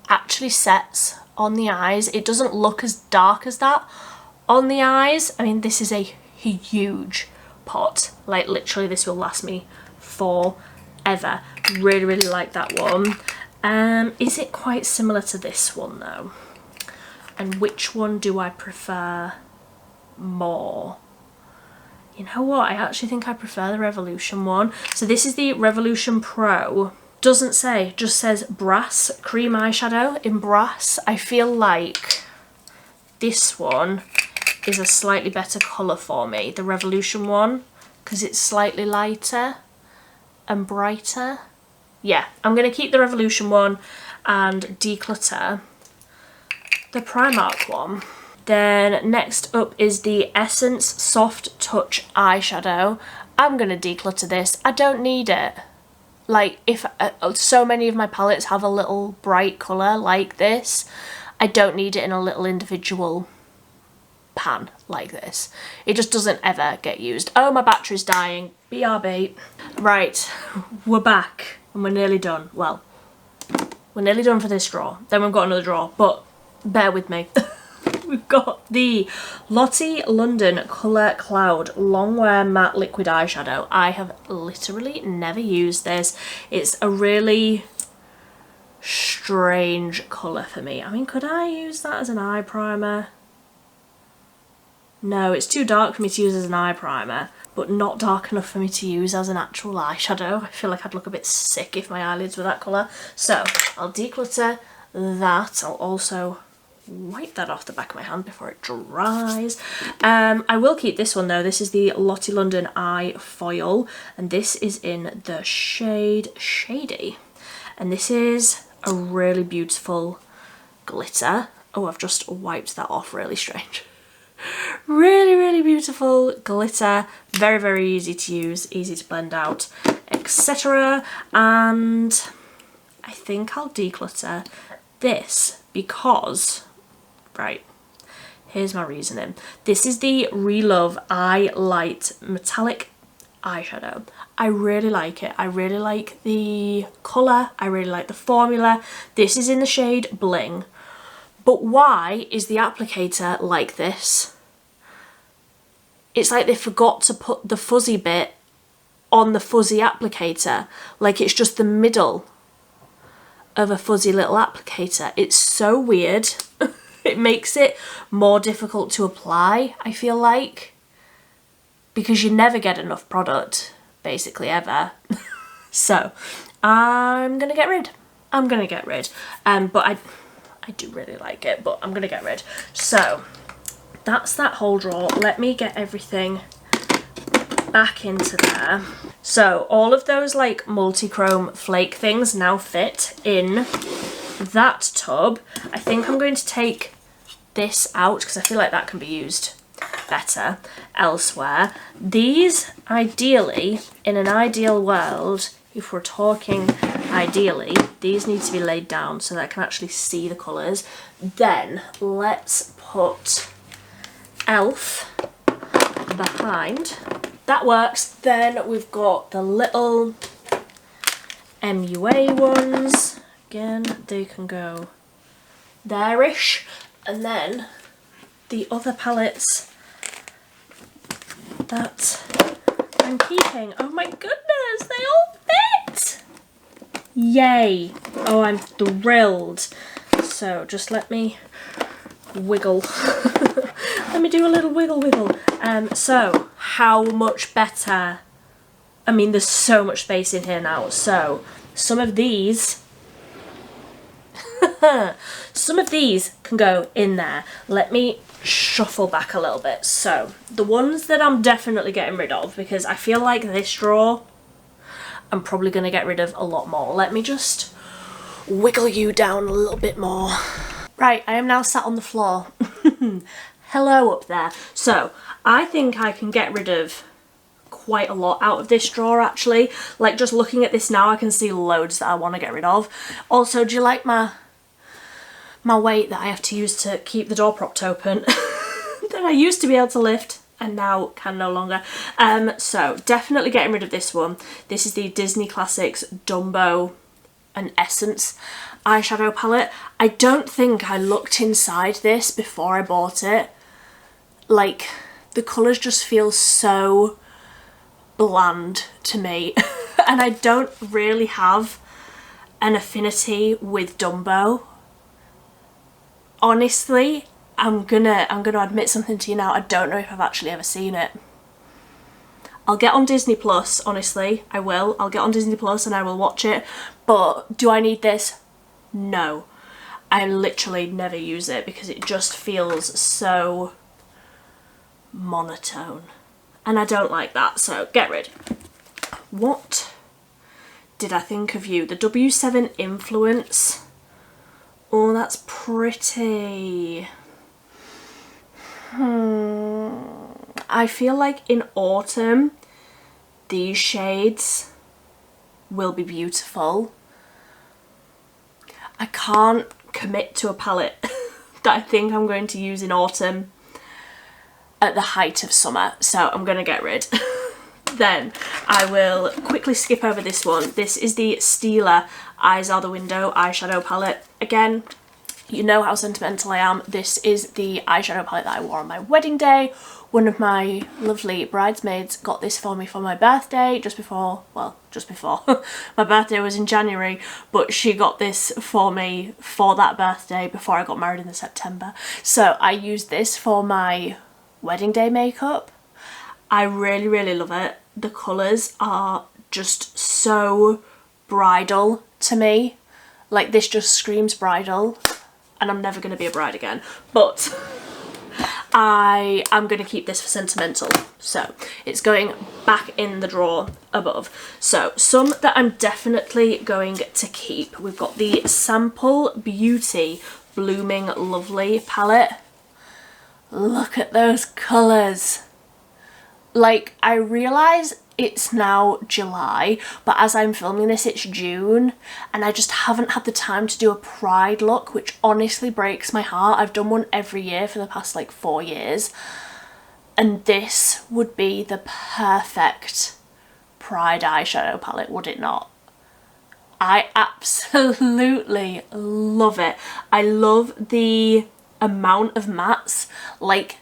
actually sets on the eyes. It doesn't look as dark as that on the eyes. I mean, this is a huge pot. Like literally this will last me forever. Really, really like that one. Is it quite similar to this one though? And which one do I prefer more? You know what? I actually think I prefer the Revolution one. So this is the Revolution Pro. Doesn't say, just says Brass Cream Eyeshadow in Brass. I feel like this one is a slightly better colour for me, the Revolution one, because it's slightly lighter and brighter. Yeah, I'm going to keep the Revolution one and declutter the Primark one. Then next up is the Essence Soft Touch eyeshadow. I'm going to declutter this. I don't need it. Like, if so many of my palettes have a little bright colour like this, I don't need it in a little individual pan like this. It just doesn't ever get used. Oh, my battery's dying. BRB. Right, we're back and we're nearly done. Well, we're nearly done for this drawer. Then we've got another drawer, but bear with me. We've got the Lottie London Colour Cloud Longwear Matte Liquid Eyeshadow. I have literally never used this. It's a really strange colour for me. I mean, could I use that as an eye primer? No, it's too dark for me to use as an eye primer, but not dark enough for me to use as an actual eyeshadow. I feel like I'd look a bit sick if my eyelids were that colour. So I'll declutter that. I'll also wipe that off the back of my hand before it dries. I will keep this one though. This is the Lottie London Eye Foil, and this is in the shade Shady. And this is a really beautiful glitter. Oh, I've just wiped that off, really strange. Really, really beautiful glitter. Very, very easy to use, easy to blend out, etc. And I think I'll declutter this because, right, here's my reasoning. This is the Relove Eye Light Metallic eyeshadow. I really like it. I really like the colour. I really like the formula. This is in the shade Bling. But why is the applicator like this? It's like they forgot to put the fuzzy bit on the fuzzy applicator. Like it's just the middle of a fuzzy little applicator. It's so weird. It makes it more difficult to apply, I feel like, because you never get enough product, basically, ever. So I'm gonna get rid. I'm gonna get rid. But I do really like it, but I'm gonna get rid. So that's that whole drawer. Let me get everything back into there. So all of those like multi-chrome flake things now fit in that tub. I think I'm going to take this out because I feel like that can be used better elsewhere. These, ideally, in an ideal world, if we're talking ideally, these need to be laid down so that I can actually see the colours. Then let's put Elf behind. That works. Then we've got the little MUA ones. Again, they can go there-ish. And then the other palettes that I'm keeping. Oh my goodness, they all fit! Yay! Oh, I'm thrilled. So just let me wiggle. Let me do a little wiggle wiggle. So how much better? I mean, there's so much space in here now. So some of these some of these can go in there. Let me shuffle back a little bit. So the ones that I'm definitely getting rid of, because I feel like this drawer I'm probably going to get rid of a lot more. Let me just wiggle you down a little bit more. Right, I am now sat on the floor. Hello up there. So I think I can get rid of quite a lot out of this drawer actually. Like just looking at this now, I can see loads that I want to get rid of. Also, do you like my weight that I have to use to keep the door propped open that I used to be able to lift and now can no longer? So definitely getting rid of this one. This is the Disney Classics Dumbo and Essence eyeshadow palette. I don't think I looked inside this before I bought it. Like the colours just feel so bland to me and I don't really have an affinity with Dumbo. Honestly, I'm gonna admit something to you now. I don't know if I've actually ever seen it. I'll get on Disney Plus, honestly, I will. I'll get on Disney Plus and I will watch it. But do I need this? No. I literally never use it because it just feels so monotone. And I don't like that, so get rid. What did I think of you? The W7 Influence. Oh, that's pretty. I feel like in autumn these shades will be beautiful. I can't commit to a palette that I think I'm going to use in autumn at the height of summer, so I'm gonna get rid. Then I will quickly skip over this one. This is the Stila Eyes Are the Window eyeshadow palette. Again, you know how sentimental I am. This is the eyeshadow palette that I wore on my wedding day. One of my lovely bridesmaids got this for me for my birthday just before, well, just before. My birthday was in January, but she got this for me for that birthday before I got married in September. So I used this for my wedding day makeup. I really, really love it. The colours are just so bridal to me. Like this just screams bridal, and I'm never going to be a bride again. But I am going to keep this for sentimental. So it's going back in the drawer above. So some that I'm definitely going to keep. We've got the Sample Beauty Blooming Lovely palette. Look at those colours. Like, I realise it's now July, but as I'm filming this it's June and I just haven't had the time to do a Pride look, which honestly breaks my heart. I've done one every year for the past like 4 years and this would be the perfect Pride eyeshadow palette, would it not? I absolutely love it. I love the amount of mattes. Like,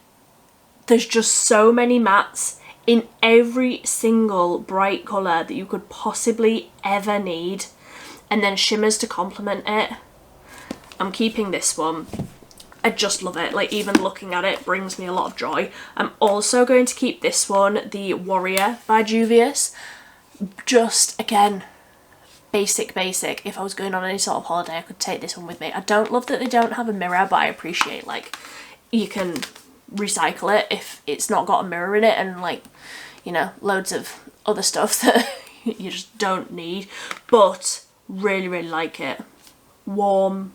there's just so many mattes in every single bright colour that you could possibly ever need, and then shimmers to complement it. I'm keeping this one. I just love it. Like, even looking at it brings me a lot of joy. I'm also going to keep this one, the Warrior by Juvia's. Just, again, basic. If I was going on any sort of holiday, I could take this one with me. I don't love that they don't have a mirror, but I appreciate, like, you can recycle it if it's not got a mirror in it, and like, you know, loads of other stuff that you just don't need. But really, really like it. Warm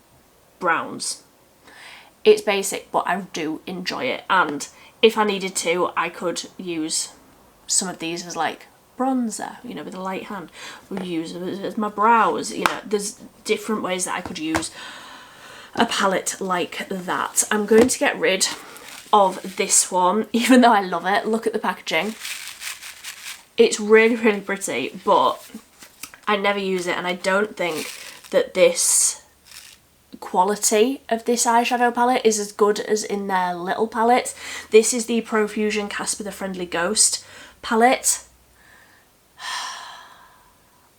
browns. It's basic, but I do enjoy it, and if I needed to, I could use some of these as like bronzer, you know, with a light hand. We'll use it as my brows, you know, there's different ways that I could use a palette like that. I'm going to get rid of this one, even though I love it. Look at the packaging. It's really, really pretty, but I never use it, and I don't think that this quality of this eyeshadow palette is as good as in their little palette. This is the Profusion Casper the Friendly Ghost palette.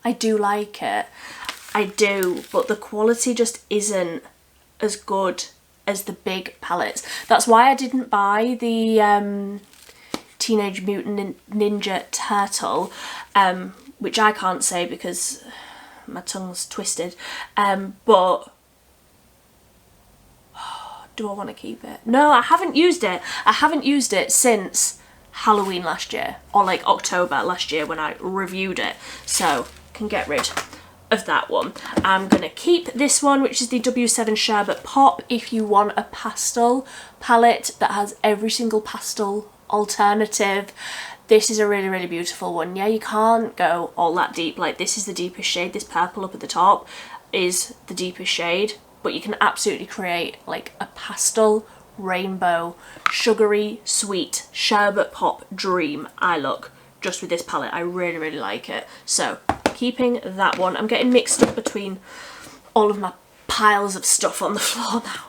I do like it, I do, but the quality just isn't as good as the big palettes. That's why I didn't buy the Teenage Mutant Ninja Turtle, which I can't say because my tongue's twisted, but do I want to keep it? No, I haven't used it. I haven't used it since Halloween last year, or like October last year when I reviewed it, so can get rid of that one. I'm gonna keep this one, which is the W7 Sherbet Pop. If you want a pastel palette that has every single pastel alternative, this is a really, really beautiful one. Yeah, you can't go all that deep. Like, this is the deepest shade. This purple up at the top is the deepest shade, but you can absolutely create like a pastel rainbow sugary sweet sherbet pop dream eye look just with this palette. I really, really like it. So keeping that one. I'm getting mixed up between all of my piles of stuff on the floor now.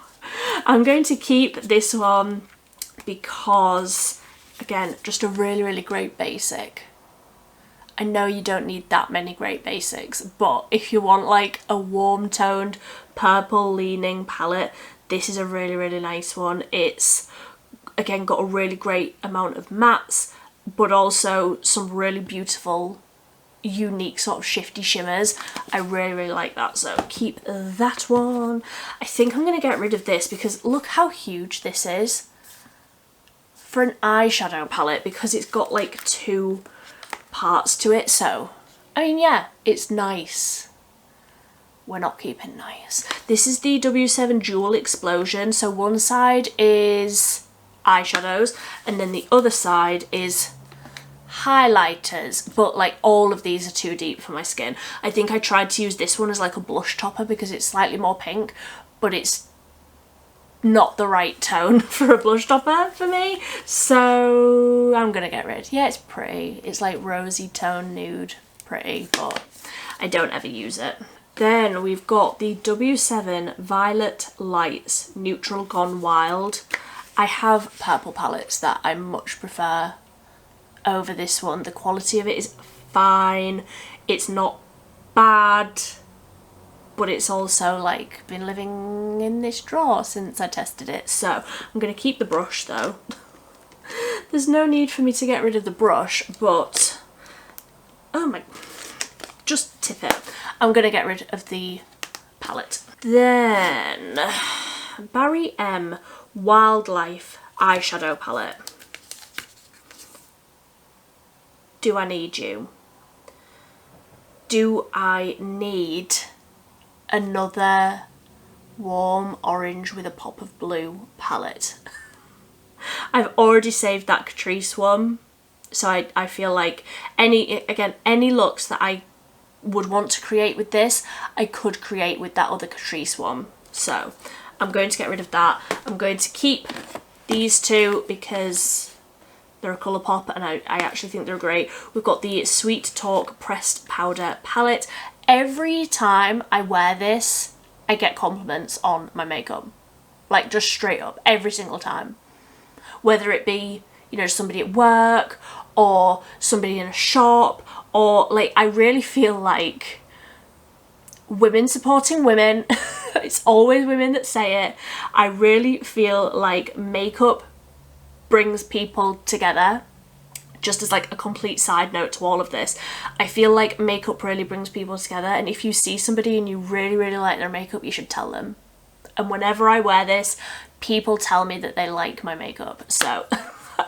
I'm going to keep this one because, again, just a really, really great basic. I know you don't need that many great basics, but if you want like a warm toned purple leaning palette, this is a really, really nice one. It's, again, got a really great amount of mattes, but also some really beautiful, unique sort of shifty shimmers. I really, really like that, so keep that one. I think I'm going to get rid of this because look how huge this is for an eyeshadow palette, because it's got like 2 parts to it. So, I mean, yeah, it's nice. We're not keeping nice. This is the W7 Jewel Explosion. So one side is eyeshadows and then the other side is highlighters, but like all of these are too deep for my skin. I think I tried to use this one as like a blush topper because it's slightly more pink, but it's not the right tone for a blush topper for me, so I'm gonna get rid. Yeah, it's pretty. It's like rosy tone nude, pretty, but I don't ever use it. Then we've got the W7 Violet Lights Neutral Gone Wild. I have purple palettes that I much prefer over this one. The quality of it is fine. It's not bad, but it's also like been living in this drawer since I tested it. So I'm going to keep the brush though. There's no need for me to get rid of the brush, but oh my, just tip it. I'm going to get rid of the palette. Then Barry M Wildlife Eyeshadow Palette. Do I need you? Do I need another warm orange with a pop of blue palette? I've already saved that Catrice one, so I feel like any looks that I would want to create with this, I could create with that other Catrice one. So I'm going to get rid of that. I'm going to keep these two because they're a Colourpop and I actually think they're great. We've got the Sweet Talk Pressed Powder Palette. Every time I wear this, I get compliments on my makeup. Like, just straight up, every single time. Whether it be, you know, somebody at work or somebody in a shop, or like, I really feel like women supporting women. It's always women that say it. I really feel like makeup brings people together. Just as like a complete side note to all of this, I feel like makeup really brings people together, and if you see somebody and you really, really like their makeup, you should tell them. And whenever I wear this, people tell me that they like my makeup, so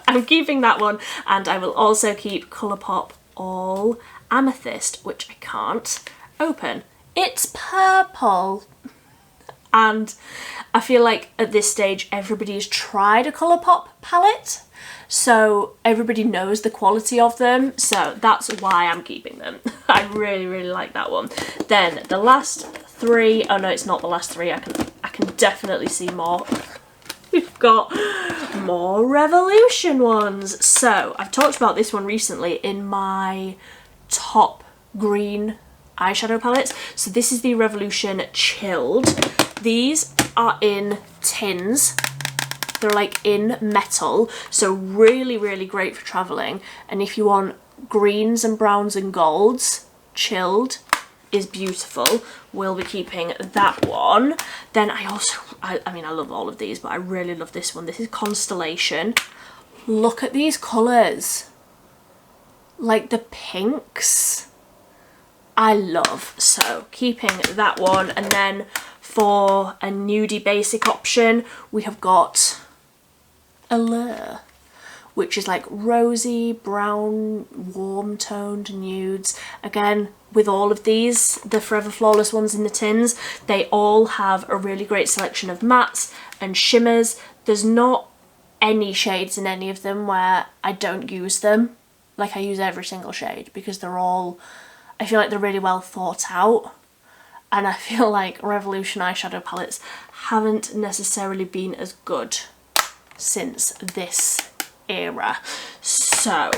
I'm keeping that one. And I will also keep Colourpop All Amethyst, which I can't open. It's purple. And I feel like at this stage everybody's tried a Colourpop palette, so everybody knows the quality of them, so that's why I'm keeping them. I really, really like that one. Then the last three, oh no, it's not the last three, I can definitely see more. We've got more Revolution ones. So I've talked about this one recently in my top green eyeshadow palettes. So this is the Revolution Chilled. These are in tins. They're like in metal, so really, really great for traveling. And if you want greens and browns and golds, chilled is beautiful. We'll be keeping that one. Then I also, I mean, I love all of these, but I really love this one. This is Constellation. Look at these colours. Like the pinks. I love. So keeping that one. And then for a nudie basic option, we have got Allure, which is like rosy, brown, warm toned nudes. Again, with all of these, the Forever Flawless ones in the tins, they all have a really great selection of mattes and shimmers. There's not any shades in any of them where I don't use them. Like, I use every single shade because they're all, I feel like they're really well thought out. And I feel like Revolution eyeshadow palettes haven't necessarily been as good since this era. So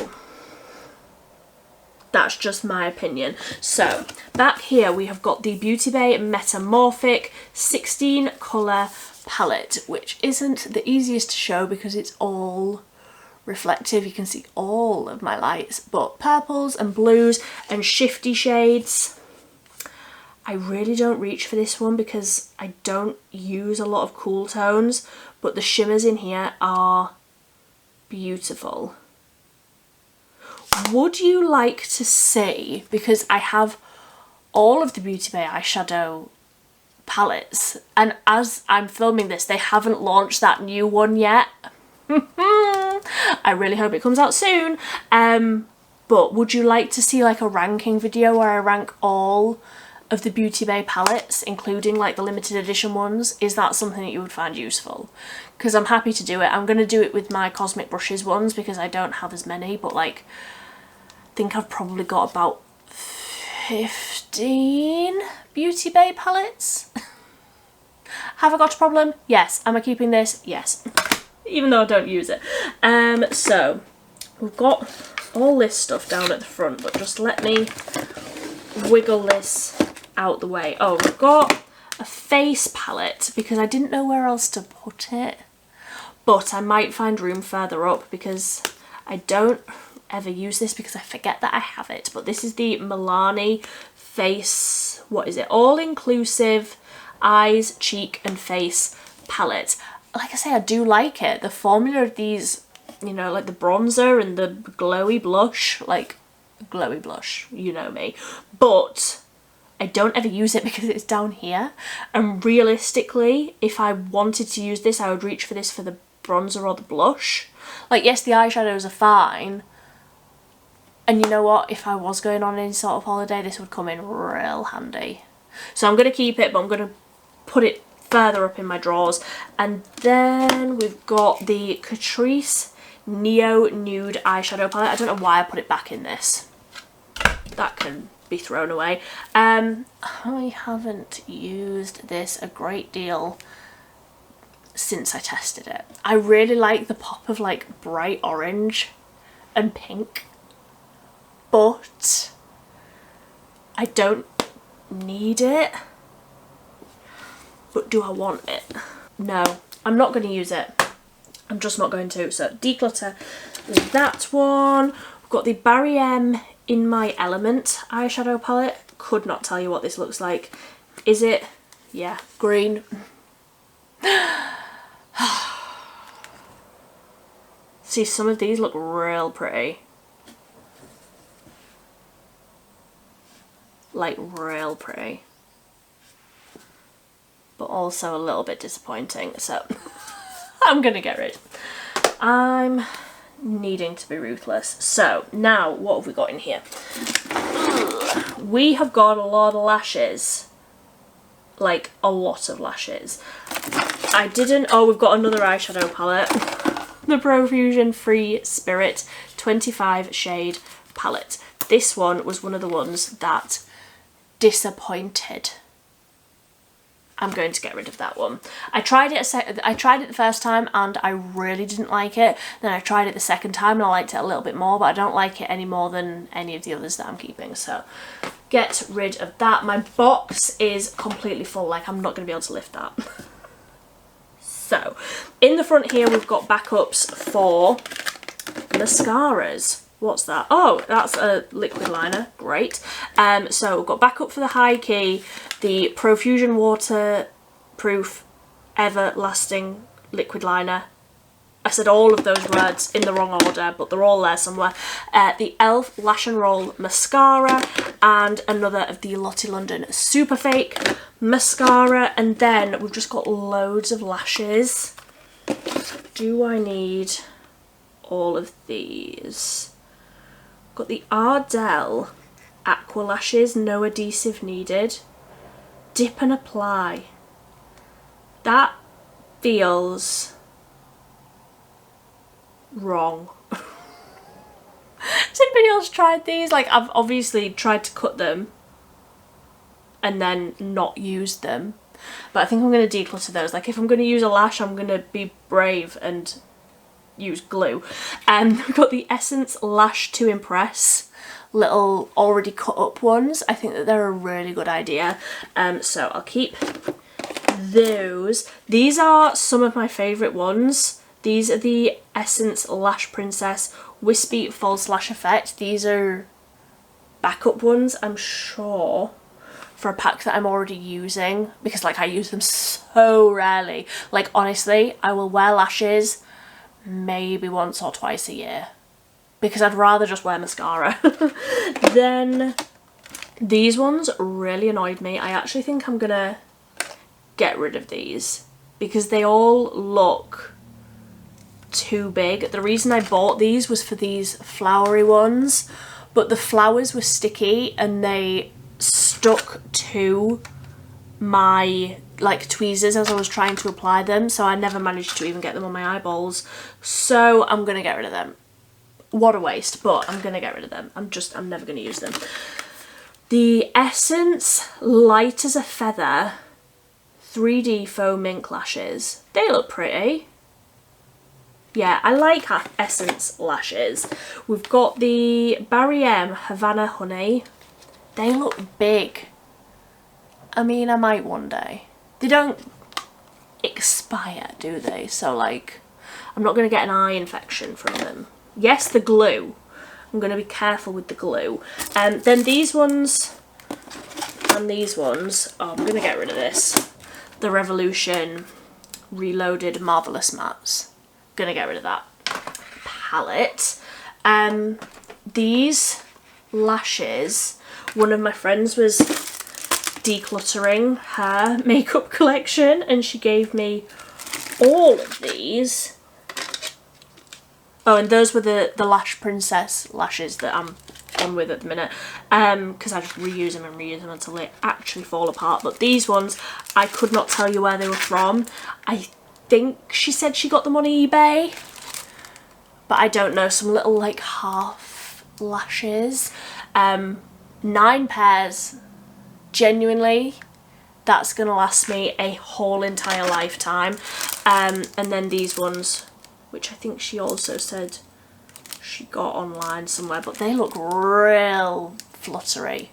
that's just my opinion. So back here we have got the Beauty Bay Metamorphic 16 colour palette, which isn't the easiest to show because it's all reflective. You can see all of my lights, but purples and blues and shifty shades. I really don't reach for this one because I don't use a lot of cool tones, but the shimmers in here are beautiful. Would you like to see, because I have all of the Beauty Bay eyeshadow palettes, and as I'm filming this they haven't launched that new one yet. I really hope it comes out soon. But would you like to see like a ranking video where I rank all of the Beauty Bay palettes, including like the limited edition ones? Is that something that you would find useful? Because I'm happy to do it. I'm going to do it with my Cosmic Brushes ones because I don't have as many, but like I think I've probably got about 15 Beauty Bay palettes. Have I got a problem? Yes. Am I keeping this? Yes. Even though I don't use it. So we've got all this stuff down at the front, but just let me wiggle this out the way. Oh, we've got a face palette because I didn't know where else to put it, but I might find room further up because I don't ever use this because I forget that I have it. But this is the Milani face, what is it, all-inclusive eyes, cheek and face palette. Like I say, I do like it. The formula of these, you know, like the bronzer and the glowy blush, like glowy blush, you know me, but I don't ever use it because it's down here. And realistically, if I wanted to use this, I would reach for this for the bronzer or the blush. Like, yes, the eyeshadows are fine, and you know what, if I was going on any sort of holiday, this would come in real handy. So I'm going to keep it, but I'm going to put it further up in my drawers. And then we've got the Catrice Neo Nude eyeshadow palette. I don't know why I put it back in this. That can be thrown away. I haven't used this a great deal since I tested it. I really like the pop of like bright orange and pink, but I don't need it. But do I want it? No, I'm not going to use it. I'm just not going to. So Declutter, there's that one. We've got the Barry M In My Element eyeshadow palette. Could not tell you what this looks like. Is it? Yeah, green. See, some of these look real pretty. Like real pretty. But also a little bit disappointing, so I'm gonna get rid. I'm needing to be ruthless. So now what have we got in here? We have got a lot of lashes, like a lot of lashes. I didn't, oh, we've got another eyeshadow palette, the Profusion Free Spirit 25 shade palette. This one was one of the ones that disappointed. I'm going to get rid of that one. I tried it the first time and I really didn't like it. Then I tried it the second time and I liked it a little bit more, but I don't like it any more than any of the others that I'm keeping. So get rid of that. My box is completely full, like I'm not going to be able to lift that. So in the front here we've got backups for mascaras. What's that? Oh, that's a liquid liner. Great. So we've got Backup for the High Key, the Profusion Waterproof Everlasting Liquid Liner. I said all of those words in the wrong order, but they're all there somewhere. The e.l.f. Lash and Roll Mascara, and another of the Lottie London Super Fake Mascara. And then we've just got loads of lashes. Do I need all of these? Got the Ardell Aqua Lashes, no adhesive needed. Dip and apply. That feels wrong. Has anybody else tried these? Like, I've obviously tried to cut them and then not used them, but I think I'm going to declutter those. Like, if I'm going to use a lash, I'm going to be brave and use glue. We've got the Essence Lash to Impress, little already cut up ones. I think that they're a really good idea. So I'll keep those. These are some of my favourite ones. These are the Essence Lash Princess Wispy False Lash Effect. These are backup ones, I'm sure, for a pack that I'm already using, because like I use them so rarely. Like, honestly, I will wear lashes maybe once or twice a year because I'd rather just wear mascara. Then these ones really annoyed me. I actually think I'm gonna get rid of these because they all look too big. The reason I bought these was for these flowery ones, but the flowers were sticky and they stuck to my like tweezers as I was trying to apply them, so I never managed to even get them on my eyeballs. So I'm gonna get rid of them. What a waste, but I'm gonna get rid of them. I'm never gonna use them. The Essence Light as a Feather 3D Faux Ink Lashes. They look pretty. Yeah, I like Essence lashes. We've got the Barry M Havana Honey. They look big. I mean, I might one day. They don't expire, do they? So, like, I'm not going to get an eye infection from them. Yes, the glue. I'm going to be careful with the glue. Then these ones and these ones. Oh, I'm going to get rid of this. The Revolution Reloaded Marvelous Mattes. Gonna get rid of that palette. These lashes, one of my friends was decluttering her makeup collection and she gave me all of these. Oh, and those were the Lash Princess lashes that I'm on with at the minute, because I just reuse them until they actually fall apart. But these ones, I could not tell you where they were from. I think she said she got them on eBay, but I don't know. Some little like half lashes, 9 pairs. Genuinely, that's gonna last me a whole entire lifetime. And then these ones, which I think she also said she got online somewhere, but they look real fluttery,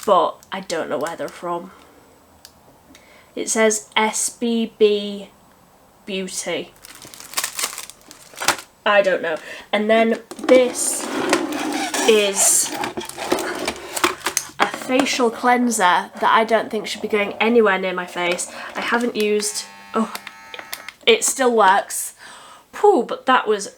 but I don't know where they're from. It says SBB Beauty. I don't know. And then this is a facial cleanser that I don't think should be going anywhere near my face. I haven't used... Oh, it still works. Pooh, but that was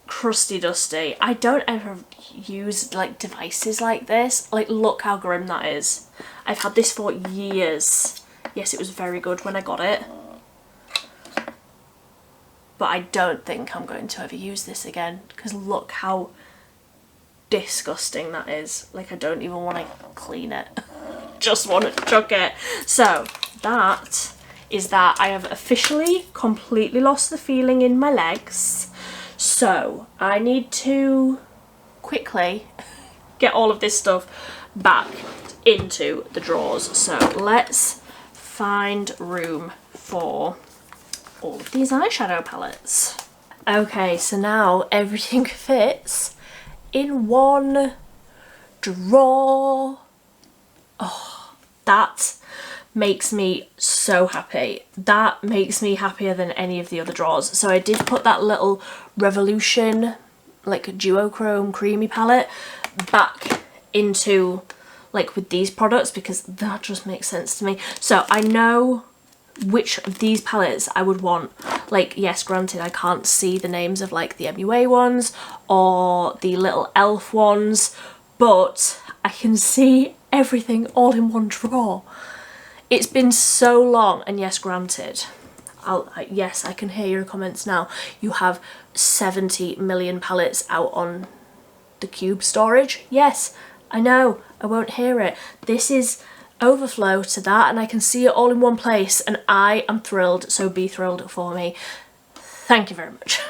crusty dusty. I don't ever use like devices like this. Like, look how grim that is. I've had this for years. Yes, it was very good when I got it, but I don't think I'm going to ever use this again because look how disgusting that is. Like, I don't even want to clean it. Just want to chuck it. So that is that. I have officially completely lost the feeling in my legs, so I need to quickly get all of this stuff back into the drawers. So let's find room for all of these eyeshadow palettes. Okay, so now everything fits in one drawer. Oh, that makes me so happy. That makes me happier than any of the other drawers. So I did put that little Revolution like a duochrome creamy palette back into like with these products, because that just makes sense to me. So I know which of these palettes I would want. Like, yes, granted, I can't see the names of like the MUA ones or the little elf ones, but I can see everything all in one drawer. It's been so long, and yes, granted, yes, I can hear your comments now. You have 70 million palettes out on the cube storage. Yes, I know, I won't hear it. This is overflow to that, and I can see it all in one place, and I am thrilled, so be thrilled for me. Thank you very much.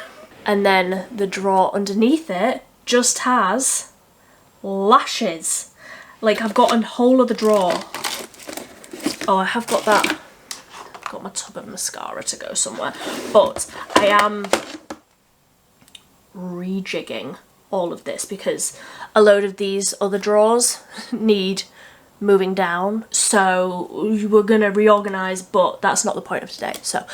And then the drawer underneath it just has lashes. Like, I've got a whole other drawer. Oh, I have got that. I've got my tub of mascara to go somewhere, but I am rejigging all of this because a load of these other drawers need moving down, so we're gonna reorganize, but that's not the point of today. So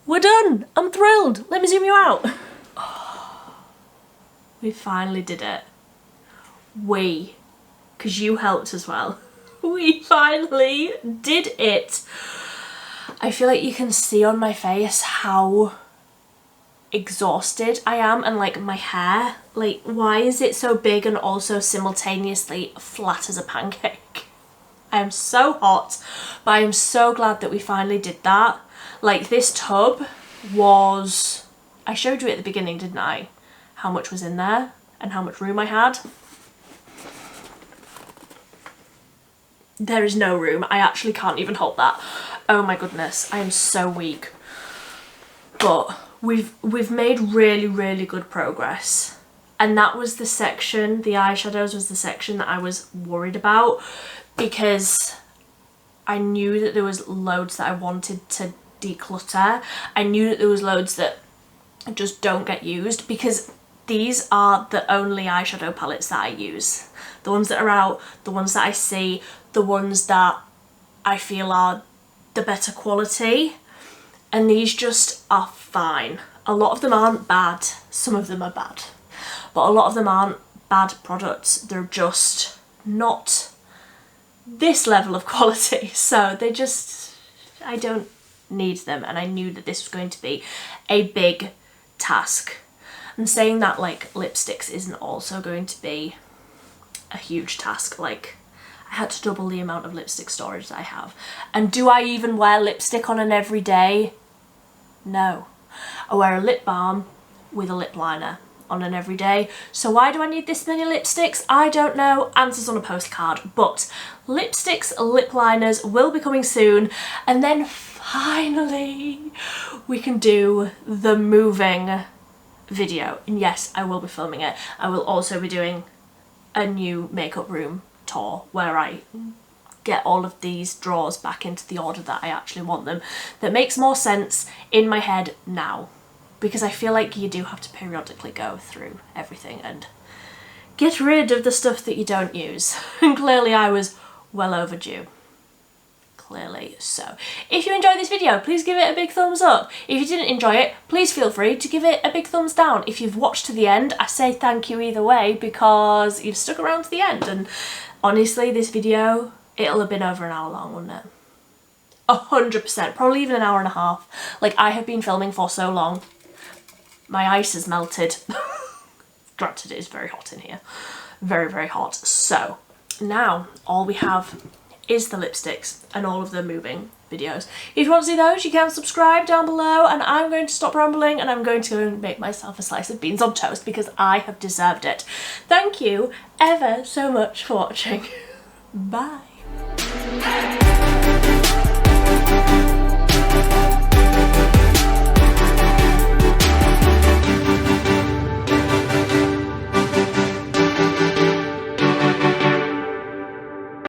we're done. I'm thrilled. Let me zoom you out. Oh, we finally did it. Because you helped as well. We finally did it. I feel like you can see on my face how exhausted I am, and like my hair, like, why is it so big and also simultaneously flat as a pancake? I am so hot, but I am so glad that we finally did that. Like, this tub was, I showed you at the beginning, didn't I, how much was in there and how much room I had. There is no room. I actually can't even hold that. Oh my goodness, I am so weak. But we've made really good progress, and that was the section, the eyeshadows was the section that I was worried about, because I knew that there was loads that I wanted to declutter. I knew that there was loads that just don't get used, because these are the only eyeshadow palettes that I use. The ones that are out, the ones that I see, the ones that I feel are the better quality, and these just are fine. A lot of them aren't bad, some of them are bad, but a lot of them aren't bad products. They're just not this level of quality, so they just, I don't need them, and I knew that this was going to be a big task. I'm saying that like lipsticks isn't also going to be a huge task. Like, I had to double the amount of lipstick storage that I have. And do I even wear lipstick on an everyday? No. I wear a lip balm with a lip liner on an everyday. So why do I need this many lipsticks? I don't know. Answers on a postcard. But lipsticks, lip liners will be coming soon. And then finally we can do the moving video. And yes, I will be filming it. I will also be doing a new makeup room tour where I get all of these drawers back into the order that I actually want them. That makes more sense in my head now, because I feel like you do have to periodically go through everything and get rid of the stuff that you don't use. And clearly I was well overdue. Clearly so. If you enjoyed this video, please give it a big thumbs up. If you didn't enjoy it, please feel free to give it a big thumbs down. If you've watched to the end, I say thank you either way, because you've stuck around to the end. And honestly, this video, it'll have been over an hour long, wouldn't it? 100%, probably even an hour and a half. Like, I have been filming for so long. My ice has melted. Granted, it is very hot in here. Very hot. So now all we have is the lipsticks and all of the moving videos. If you want to see those, you can subscribe down below, and I'm going to stop rambling and I'm going to go and make myself a slice of beans on toast because I have deserved it. Thank you ever so much for watching. Bye.